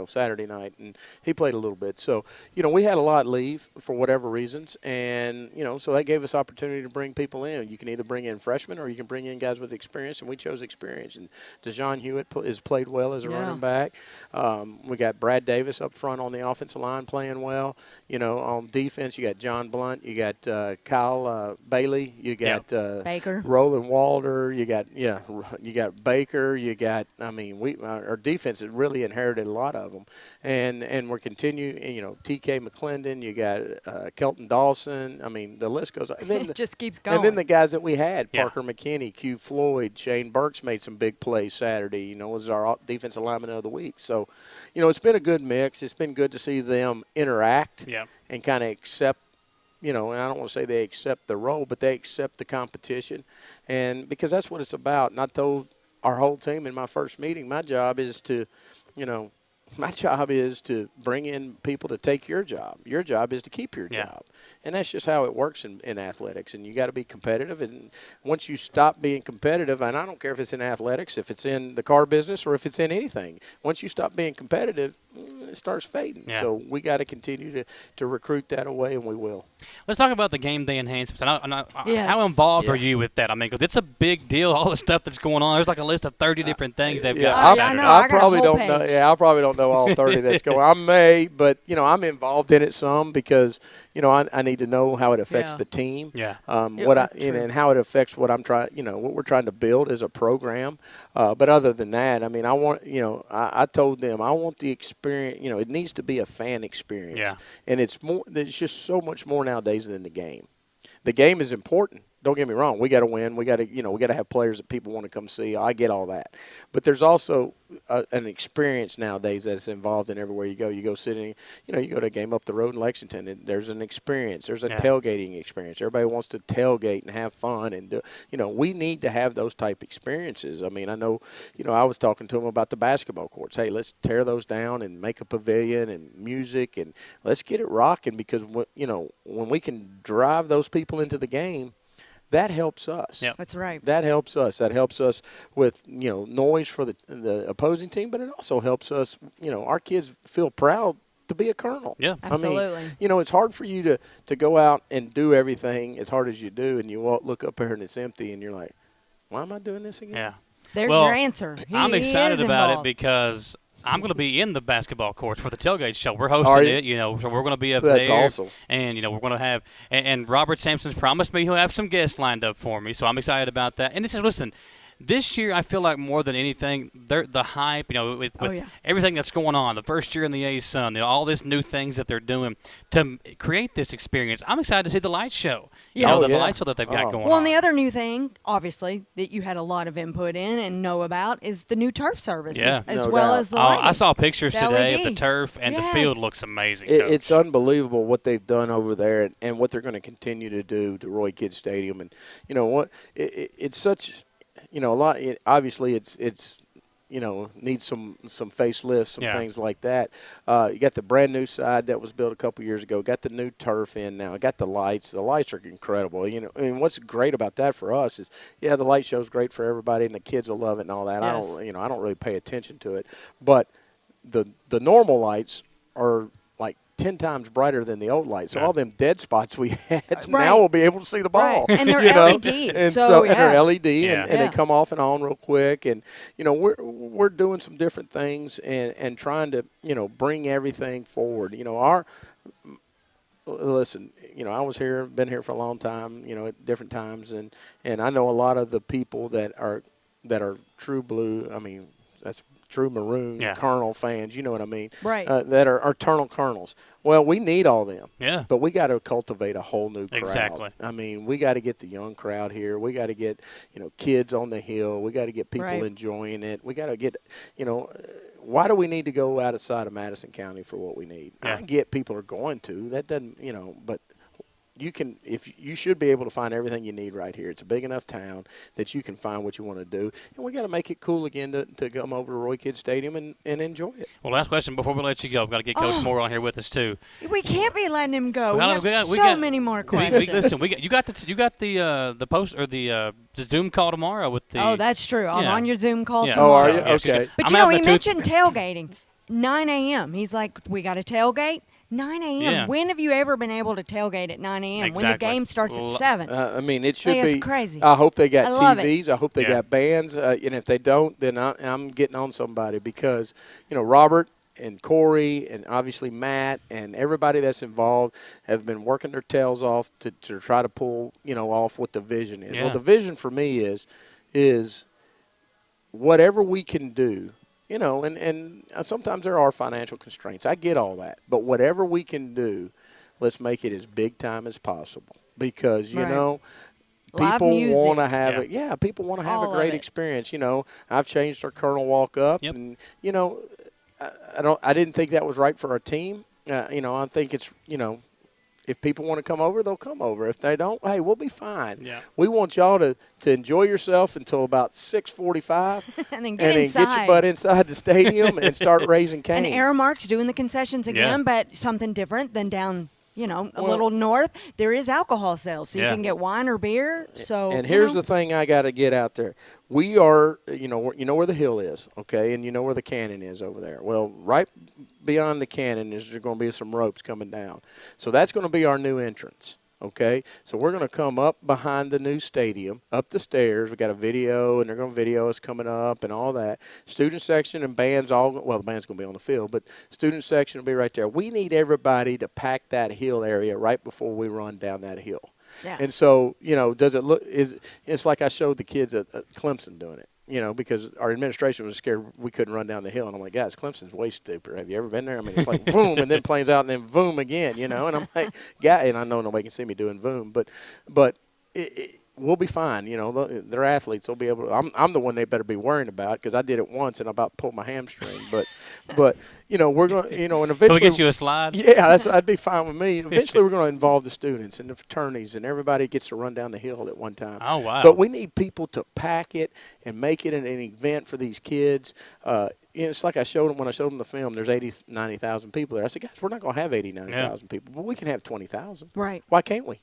Saturday night, and he played a little bit. So, we had a lot leave for whatever reasons, and, so that gave us opportunity to bring people in. You can either bring in freshmen or you can bring in guys with experience, and we chose experience. And DeJohn Hewitt has played well as a running back. We got Brad Davis up front on the offensive line playing well. On defense, you got John Blunt, you got Kyle Bailey, you got Baker, Roland Walder, you got Baker, our defense has really inherited a lot of them, and we're continuing. T.K. McClendon, you got Kelton Dawson. I mean, the list goes on. And then it just keeps going. And then the guys that we had, Parker McKinney, Q Floyd, Shane Burks made some big plays Saturday. Was our defensive lineman of the week. So, it's been a good mix. It's been good to see them interact and kind of accept. And I don't want to say they accept the role, but they accept the competition. And because that's what it's about. And I told our whole team in my first meeting, my job is to bring in people to take your job. Your job is to keep your job. And that's just how it works in athletics. And you got to be competitive. And once you stop being competitive, and I don't care if it's in athletics, if it's in the car business, or if it's in anything, once you stop being competitive, it starts fading. Yeah. So we got to continue to recruit that away, and we will. Let's talk about the game day enhancements. How involved are you with that? I mean, because it's a big deal, all the stuff that's going on. There's like a list of 30 different things they've got. I probably don't know. Yeah, I probably don't know all 30 that's going on. I may, but, I'm involved in it some because, I need to know how it affects the team. Yeah. And how it affects what I'm trying, what we're trying to build as a program. But other than that, I mean, I want, I told them I want the experience. It needs to be a fan experience. Yeah. And it's just so much more nowadays than the game. The game is important. Don't get me wrong. We got to win. We got to have players that people want to come see. I get all that, but there's also an experience nowadays that's involved in everywhere you go. You go sitting, you go to a game up the road in Lexington, and there's an experience. There's a tailgating experience. Everybody wants to tailgate and have fun, and we need to have those type experiences. I mean, I know, I was talking to them about the basketball courts. Hey, let's tear those down and make a pavilion and music, and let's get it rocking because when we can drive those people into the game. That helps us. Yep. That's right. That helps us. That helps us with, noise for the opposing team, but it also helps us, our kids feel proud to be a Colonel. Yeah. Absolutely. I mean, it's hard for you to go out and do everything as hard as you do, and you look up here and it's empty, and you're like, why am I doing this again? Yeah. There's your answer. I'm excited about it because I'm going to be in the basketball courts for the tailgate show. We're hosting it, so we're going to be up there. That's awesome. And, we're going to have – and Robert Sampson's promised me he'll have some guests lined up for me, so I'm excited about that. And listen, this year I feel like more than anything, the hype, with everything that's going on, the first year in the ASUN, all these new things that they're doing to create this experience. I'm excited to see the light show. The light show that they've got going on. Well, and the other new thing, obviously, that you had a lot of input in and know about is the new turf service, as well as the lighting. I saw pictures today LED. of the turf, and the field looks amazing. It's unbelievable what they've done over there and what they're going to continue to do to Roy Kidd Stadium. And, it's such, a lot. Obviously, it's needs some facelifts, some things like that. You got the brand new side that was built a couple years ago. Got the new turf in now. Got the lights. The lights are incredible. And what's great about that for us is, the light show's great for everybody, and the kids will love it and all that. Yes. I don't really pay attention to it, but the normal lights are like 10 times brighter than the old lights. So all them dead spops we had, now we'll be able to see the ball. Right. And they're LED. And they're LED, and they come off and on real quick. And, we're doing some different things and trying to, bring everything forward. Listen, I was here, been here for a long time, at different times. And I know a lot of the people that are true blue, that's true maroon Colonel fans, you know what I mean? Right. That are eternal Colonels. Well, we need all them. Yeah. But we got to cultivate a whole new crowd. Exactly. We got to get the young crowd here. We got to get, kids on the hill. We got to get people enjoying it. We got to get, why do we need to go outside of Madison County for what we need? Yeah. I get people are going to. That doesn't, but you should be able to find everything you need right here. It's a big enough town that you can find what you want to do, and we got to make it cool again to come over to Roy Kidd Stadium and enjoy it. Well, last question before we let you go. We've got to get Coach Moore on here with us too. We can't be letting him go. Well, we have so many more questions. Listen, you got the post or the Zoom call tomorrow with the. Oh, that's true. I'm on your Zoom call yeah. tomorrow. Oh, are you? Okay. But he mentioned tailgating. 9 a.m. He's like, we got a tailgate. 9 a.m. Yeah. When have you ever been able to tailgate at 9 a.m. Exactly. when the game starts at 7? I mean, it should be. It's crazy. I hope they got TVs. I hope they got bands. And if they don't, then I'm getting on somebody because, Robert and Corey and obviously Matt and everybody that's involved have been working their tails off to try to pull, off what the vision is. Yeah. Well, the vision for me is whatever we can do. And sometimes there are financial constraints. I get all that. But whatever we can do, let's make it as big time as possible. Because, people want to have it. Yeah, people want to have a great experience. I've changed our Colonel walk up. Yep. And, I didn't think that was right for our team. I think it's, if people want to come over, they'll come over. If they don't, hey, we'll be fine. Yeah. We want y'all to enjoy yourself until about 6:45, and then get your butt inside the stadium and start raising cane. And Aramark's doing the concessions again, but something different than down, a little north. There is alcohol sales, so you can get wine or beer. So and here's the thing I got to get out there. We are, where the hill is, okay, and you know where the cannon is over there. Well, right beyond the cannon is there going to be some ropes coming down. So that's going to be our new entrance, okay? So we're going to come up behind the new stadium, up the stairs. We got a video, and they're going to video us coming up and all that. Student section and bands the band's going to be on the field, but student section will be right there. We need everybody to pack that hill area right before we run down that hill. Yeah. And so, does it look – it's like I showed the kids at Clemson doing it. Because our administration was scared we couldn't run down the hill. And I'm like, guys, Clemson's way stupid. Have you ever been there? I mean, it's like boom, and then planes out, and then boom again, And I'm like, and I know nobody can see me doing boom, but we'll be fine. They're athletes. They'll be able to. I'm the one they better be worrying about because I did it once and I about pulled my hamstring. But we're going to, and eventually. Can we get you a slide? Yeah, that'd be fine with me. Eventually, we're going to involve the students and the fraternities, and everybody gets to run down the hill at one time. Oh, wow. But we need people to pack it and make it an event for these kids. It's like I showed them when I showed them the film. There's 80,000, 90,000 people there. I said, guys, we're not going to have 80,000, 90,000 people, but we can have 20,000. Right. Why can't we?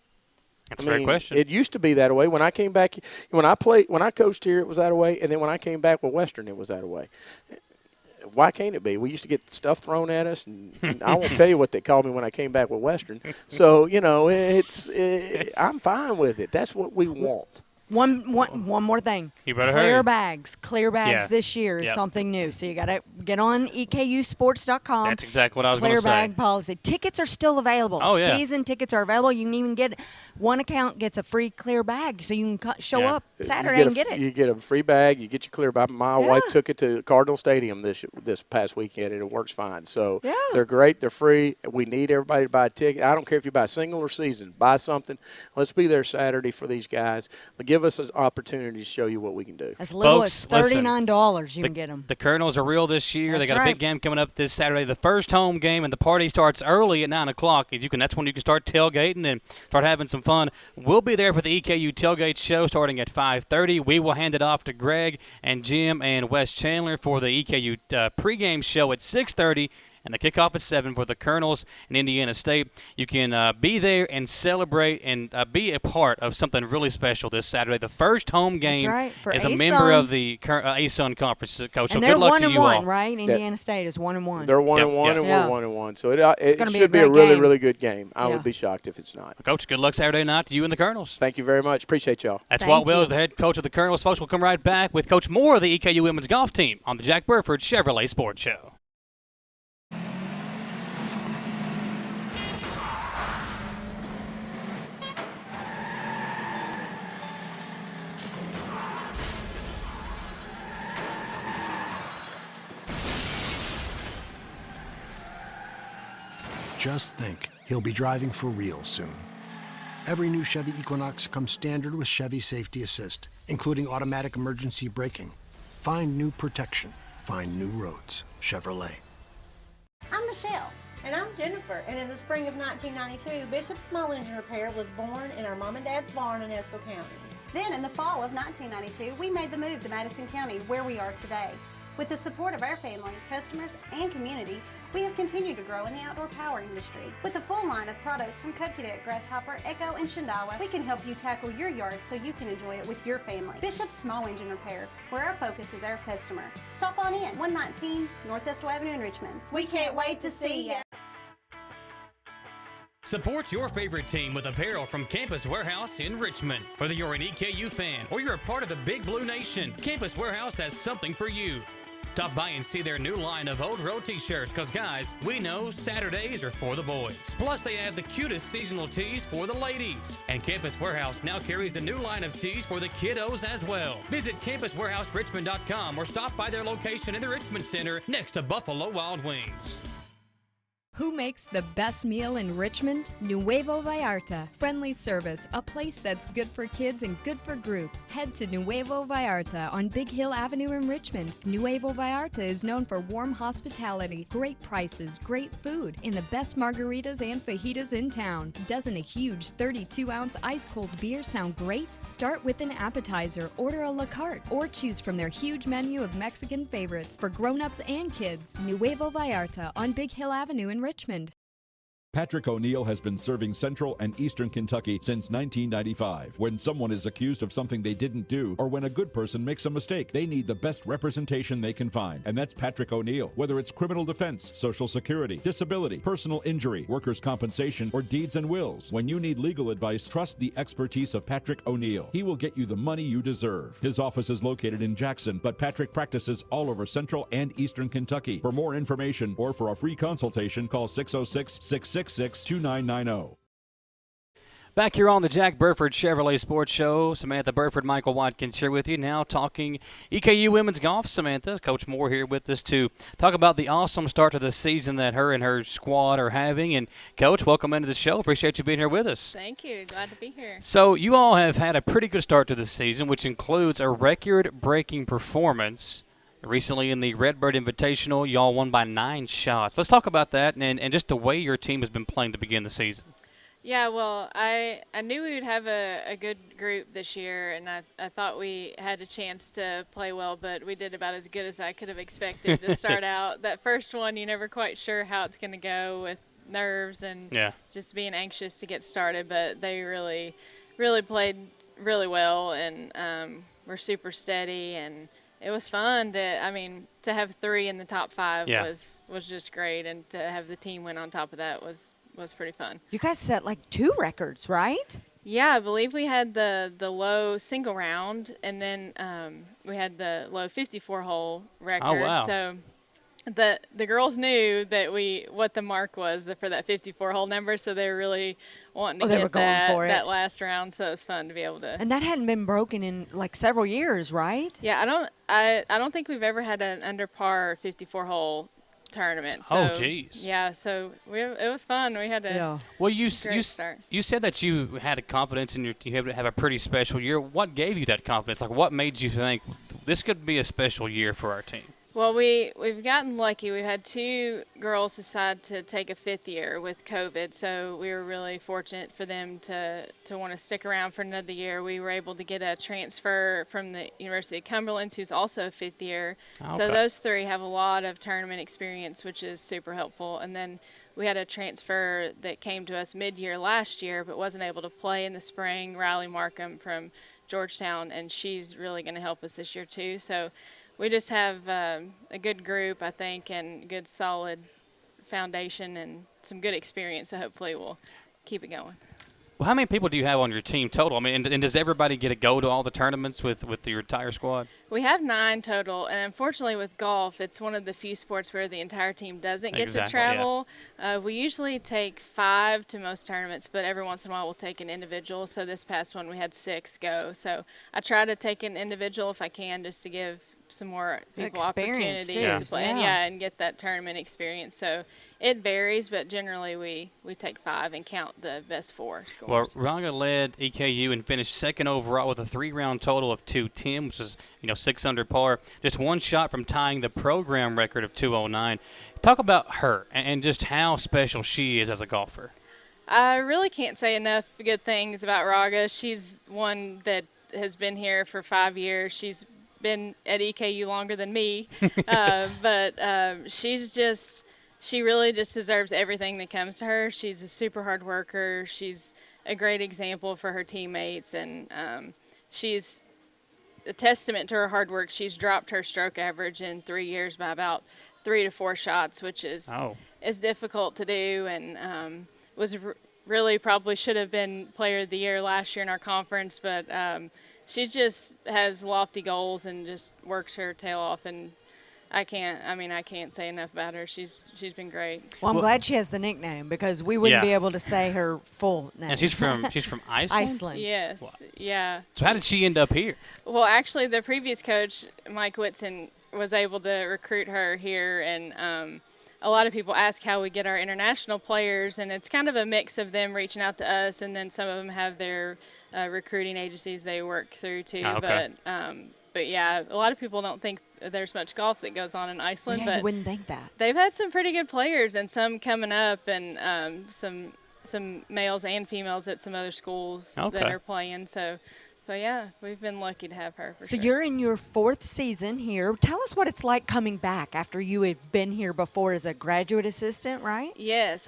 That's a great question. It used to be that way. When I came back, when I coached here, it was that way, and then when I came back with Western, it was that way. Why can't it be? We used to get stuff thrown at us, and I won't tell you what they called me when I came back with Western. So I'm fine with it. That's what we want. One more thing. You better Clear hurry. bags. Clear bags this year is something new. So you got to get on EKUsports.com. That's exactly what I was going to say. Clear bag policy. Tickets are still available. Oh, yeah. Season tickets are available. You can even get one account gets a free clear bag, so you can show up Saturday and get it. You get a free bag. You get your clear bag. My wife took it to Cardinal Stadium this past weekend, and it works fine. So they're great. They're free. We need everybody to buy a ticket. I don't care if you buy single or season. Buy something. Let's be there Saturday for these guys. Give us an opportunity to show you what we can do. As little as $39 you can get them. The Colonels are real this year. That's they got a big game coming up this Saturday, the first home game, and the party starts early at 9 o'clock. That's when you can start tailgating and start having some fun. We'll be there for the EKU Tailgate Show starting at 5:30. We will hand it off to Greg and Jim and Wes Chandler for the EKU pregame show at 6:30. And the kickoff at 7 for the Colonels in Indiana State. You can be there and celebrate and be a part of something really special this Saturday. The first home game as a member of the ASUN Conference, Coach. And so good luck to you all. they're 1-1, right? Indiana State is 1-1. They're 1-1, and we're 1-1. So it should be a really, really good game. I would be shocked if it's not. Coach, good luck Saturday night to you and the Colonels. Thank you very much. Appreciate y'all. That's Walt Wells, the head coach of the Colonels. Folks, we'll come right back with Coach Moore of the EKU Women's Golf Team on the Jack Burford Chevrolet Sports Show. Just think, he'll be driving for real soon. Every new Chevy Equinox comes standard with Chevy Safety Assist, including automatic emergency braking. Find new protection. Find new roads. Chevrolet. I'm Michelle, And I'm Jennifer, and in the spring of 1992, Bishop's Small Engine Repair was born in our mom and dad's barn in Estill County. Then, in the fall of 1992, we made the move to Madison County, where we are today. With the support of our family, customers, and community, we have continued to grow in the outdoor power industry. With a full line of products from Cub Cadet, Grasshopper, Echo, and Shindawa, we can help you tackle your yard so you can enjoy it with your family. Bishop's Small Engine Repair, where our focus is our customer. Stop on in, 119 North Estill Avenue in Richmond. We can't wait to see you. Support your favorite team with apparel from Campus Warehouse in Richmond. Whether you're an EKU fan or you're a part of the Big Blue Nation, Campus Warehouse has something for you. Stop by and see their new line of Old Road t-shirts, because guys, we know Saturdays are for the boys. Plus, they have the cutest seasonal tees for the ladies. And Campus Warehouse now carries a new line of tees for the kiddos as well. Visit campuswarehouserichmond.com or stop by their location in the Richmond Center next to Buffalo Wild Wings. Who makes the best meal in Richmond? Nuevo Vallarta. Friendly service, a place that's good for kids and good for groups. Head to Nuevo Vallarta on Big Hill Avenue in Richmond. Nuevo Vallarta is known for warm hospitality, great prices, great food, and the best margaritas and fajitas in town. Doesn't a huge 32-ounce ice-cold beer sound great? Start with an appetizer, order a la carte, or choose from their huge menu of Mexican favorites for grown-ups and kids. Nuevo Vallarta on Big Hill Avenue in Richmond. Patrick O'Neill has been serving Central and Eastern Kentucky since 1995. When someone is accused of something they didn't do, or when a good person makes a mistake, they need the best representation they can find. And that's Patrick O'Neill. Whether it's criminal defense, Social Security, disability, personal injury, workers' compensation, or deeds and wills. When you need legal advice, trust the expertise of Patrick O'Neill. He will get you the money you deserve. His office is located in Jackson, but Patrick practices all over Central and Eastern Kentucky. For more information or for a free consultation, call 606-666-2990. Back here on the Jack Burford Chevrolet Sports Show, Samantha Burford, Michael Watkins here with you now talking EKU women's golf. Samantha, Coach Moore here with us to talk about the awesome start to the season that her and her squad are having. And, Coach, welcome into the show. Appreciate you being here with us. Thank you. Glad to be here. So you all have had a pretty good start to the season, which includes a record-breaking performance recently in the Redbird Invitational. Y'all won by 9 shots. Let's talk about that and just the way your team has been playing to begin the season. Yeah, well, I knew we would have a good group this year, and I thought we had a chance to play well, but we did about as good as I could have expected to start out. That first one, you're never quite sure how it's going to go with nerves and just being anxious to get started, but they really, really played really well, and were super steady, and it was fun to have 3 in the top 5 was just great, and to have the team win on top of that was pretty fun. You guys set like 2 records, right? Yeah, I believe we had the low single round, and then we had the low 54-hole record. Oh, wow. So the girls knew that what the mark was for that 54-hole number, so they were really wanting to get that last round. So it was fun to be able to. And that hadn't been broken in like several years, right? Yeah, I don't think we've ever had an under par 54-hole tournament. So, geez. Yeah, so it was fun. We had a great start. You said that you had a confidence in you have a pretty special year. What gave you that confidence? Like, what made you think this could be a special year for our team? Well, we've gotten lucky. We've had 2 girls decide to take a 5th year with COVID, so we were really fortunate for them to want to stick around for another year. We were able to get a transfer from the University of Cumberland, who's also a 5th year. Okay. So those 3 have a lot of tournament experience, which is super helpful. And then we had a transfer that came to us mid-year last year but wasn't able to play in the spring, Riley Markham from Georgetown, and she's really going to help us this year too. So we just have a good group, I think, and good solid foundation and some good experience, so hopefully we'll keep it going. Well, how many people do you have on your team total? I mean, and does everybody get to go to all the tournaments with your entire squad? We have 9 total, and unfortunately with golf, it's one of the few sports where the entire team doesn't get to travel. Yeah. We usually take 5 to most tournaments, but every once in a while we'll take an individual. So this past one we had 6 go. So I try to take an individual if I can, just to give some more people Experience, opportunities too. to play, Yeah. and get that tournament experience. So it varies, but generally we take 5 and count the best 4 Well, scores. Raga led EKU and finished second overall with a 3-round total of 210, which is 6 under par. Just one shot from tying the program record of 209. Talk about her and just how special she is as a golfer. I really can't say enough good things about Raga. She's one that has been here for 5 years. She's been at EKU longer than me, but she really just deserves everything that comes to her. She's a super hard worker. She's a great example for her teammates, and she's a testament to her hard work. She's dropped her stroke average in 3 years by about 3 to 4 shots, which is difficult to do, and was really probably should have been Player of the Year last year in our conference, but she just has lofty goals and just works her tail off, and I can't say enough about her. She's been great. Well, I'm glad she has the nickname because we wouldn't be able to say her full name. And she's from Iceland? Iceland. Yes. Wow. Yeah. So how did she end up here? Well, actually, the previous coach, Mike Whitson, was able to recruit her here, and a lot of people ask how we get our international players, and it's kind of a mix of them reaching out to us, and then some of them have their recruiting agencies they work through too. Oh, okay. But yeah, a lot of people don't think there's much golf that goes on in Iceland. Yeah, but you wouldn't think that. They've had some pretty good players, and some coming up, and some males and females at some other schools that are playing. So yeah, we've been lucky to have her. So you're in your 4th season here. Tell us what it's like coming back after you had been here before as a graduate assistant, right? Yes,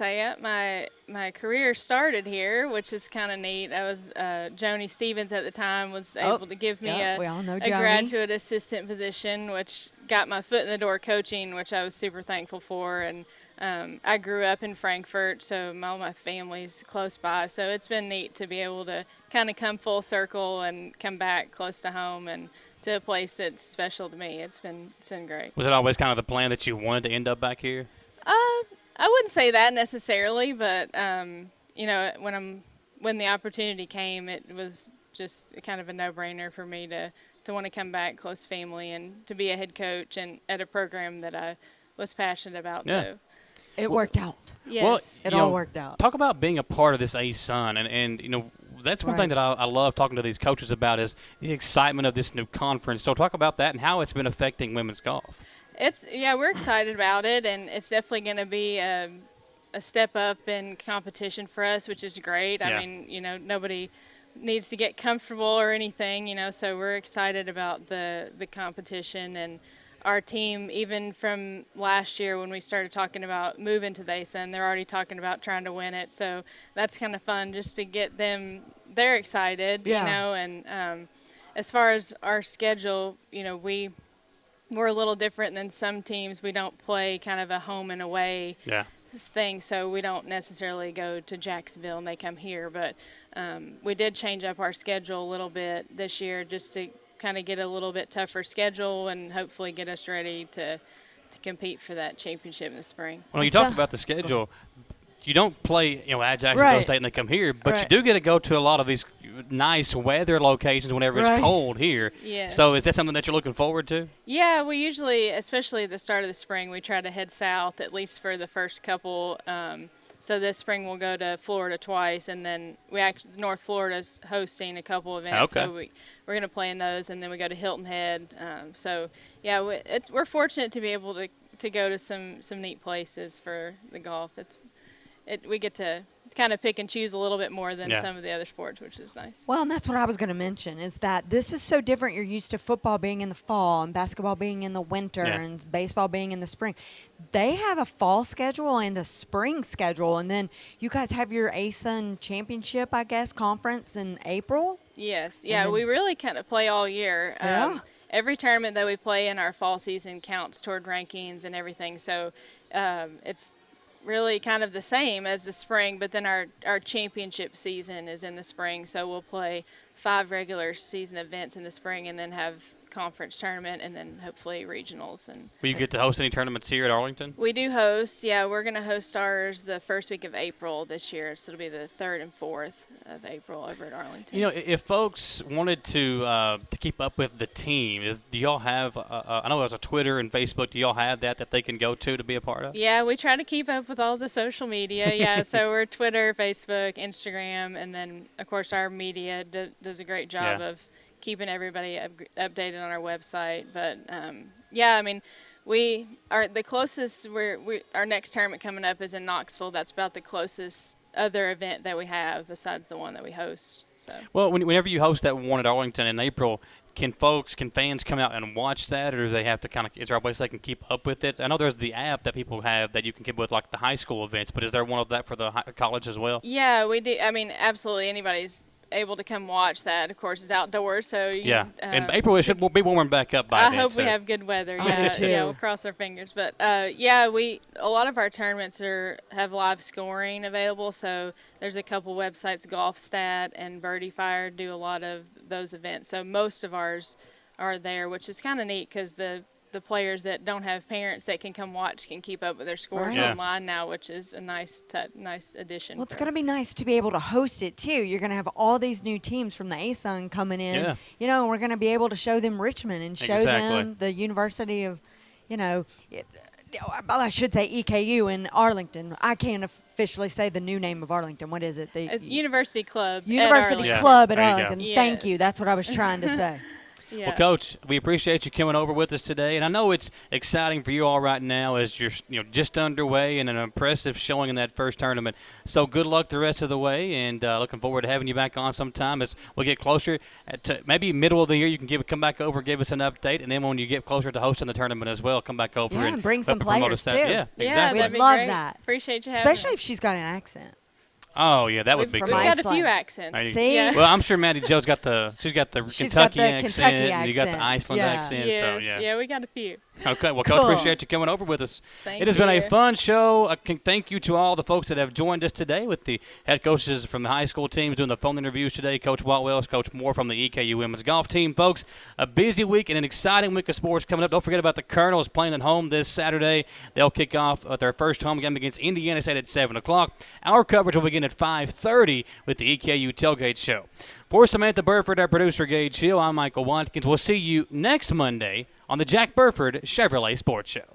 my career started here, which is kind of neat. I was Joni Stevens at the time was able to give me a graduate assistant position, which got my foot in the door coaching, which I was super thankful for. And I grew up in Frankfurt, so all my family's close by. So it's been neat to be able to kind of come full circle and come back close to home and to a place that's special to me. It's been great. Was it always kind of the plan that you wanted to end up back here? I wouldn't say that necessarily, but when the opportunity came, it was just kind of a no-brainer for me to want to come back close to family and to be a head coach and at a program that I was passionate about. Yeah. So it worked out. Yes. Well, it all worked out. Talk about being a part of this ASUN, and that's one thing that I love talking to these coaches about is the excitement of this new conference. So talk about that and how it's been affecting women's golf. We're excited about it, and it's definitely going to be a step up in competition for us, which is great. Yeah. I mean, nobody needs to get comfortable or anything, so we're excited about the competition. And our team, even from last year when we started talking about moving to the ASUN, they're already talking about trying to win it. So that's kind of fun just to get them, they're excited, and as far as our schedule, we're a little different than some teams. We don't play kind of a home and away thing, so we don't necessarily go to Jacksonville and they come here. But we did change up our schedule a little bit this year just to kind of get a little bit tougher schedule and hopefully get us ready to compete for that championship in the spring. Well, you talked about the schedule. You don't play, at Jacksonville State and they come here, but you do get to go to a lot of these nice weather locations whenever it's cold here. Yeah. So is that something that you're looking forward to? Yeah, we usually, especially at the start of the spring, we try to head south at least for the first couple. So this spring we'll go to Florida twice, and then North Florida's hosting a couple events. Okay. So we're going to play in those, and then we go to Hilton Head. We're fortunate to be able to go to some neat places for the golf. We get to kind of pick and choose a little bit more than some of the other sports, which is nice. Well, and that's what I was going to mention is that this is so different. You're used to football being in the fall and basketball being in the winter and baseball being in the spring. They have a fall schedule and a spring schedule, and then you guys have your ASUN championship, I guess, conference in April? Yes. Yeah, we really kind of play all year. Every tournament that we play in our fall season counts toward rankings and everything, so it's really kind of the same as the spring, but then our championship season is in the spring, so we'll play 5 regular season events in the spring and then have conference tournament and then hopefully regionals. And will you get to host any tournaments here at Arlington? We do host. Yeah, we're going to host ours the first week of April this year, so it'll be the 3rd and 4th. of April over at Arlington. You know, if folks wanted to keep up with the team, do y'all have? I know there's a Twitter and Facebook. Do y'all have that they can go to be a part of? Yeah, we try to keep up with all the social media. Yeah, so we're Twitter, Facebook, Instagram, and then of course our media does a great job of keeping everybody updated on our website. But yeah, I mean, we are the closest. Our next tournament coming up is in Knoxville. That's about the closest other event that we have besides the one that we host. So. Well, whenever you host that one at Arlington in April, can fans come out and watch that, or do they have to is there a place they can keep up with it? I know there's the app that people have that you can keep with, like the high school events, but is there one of that for the college as well? Yeah, we do. I mean, absolutely anybody's able to come watch that. Of course, it's outdoors, so in April we'll be warming back up by then. I hope we have good weather. Yeah, we'll cross our fingers. But a lot of our tournaments have live scoring available. So there's a couple websites, GolfStat and Birdie Fire, do a lot of those events. So most of ours are there, which is kind of neat because the players that don't have parents that can come watch can keep up with their scores online now, which is a nice addition. Well, it's going to be nice to be able to host it, too. You're going to have all these new teams from the ASUN coming in. Yeah. You know, we're going to be able to show them Richmond and show them the University of, I should say EKU in Arlington. I can't officially say the new name of Arlington. What is it? The University Club. University Club at Arlington. Yes. Thank you. That's what I was trying to say. Yeah. Well, Coach, we appreciate you coming over with us today, and I know it's exciting for you all right now as you're just underway and an impressive showing in that first tournament. So good luck the rest of the way, and looking forward to having you back on sometime as we get closer to maybe middle of the year. You can come back over, give us an update, and then when you get closer to hosting the tournament as well, come back over and bring some players too. Yeah, exactly. We'd love that. Appreciate you having especially me. if she's got an accent. Oh yeah, that would be good. We've got a few accents. See? Yeah. Well, I'm sure Maddie Jo's got the Kentucky accent, and you got the Iceland accent. Yes. So yeah, we got a few. Okay, well, Coach, appreciate you coming over with us. It has been a fun show. Thank you to all the folks that have joined us today with the head coaches from the high school teams doing the phone interviews today, Coach Walt Wells, Coach Moore from the EKU Women's Golf Team. Folks, a busy week and an exciting week of sports coming up. Don't forget about the Colonels playing at home this Saturday. They'll kick off their first home game against Indiana State at 7 o'clock. Our coverage will begin at 5:30 with the EKU Tailgate Show. For Samantha Burford, our producer, Gage Hill, I'm Michael Watkins. We'll see you next Monday on the Jack Burford Chevrolet Sports Show.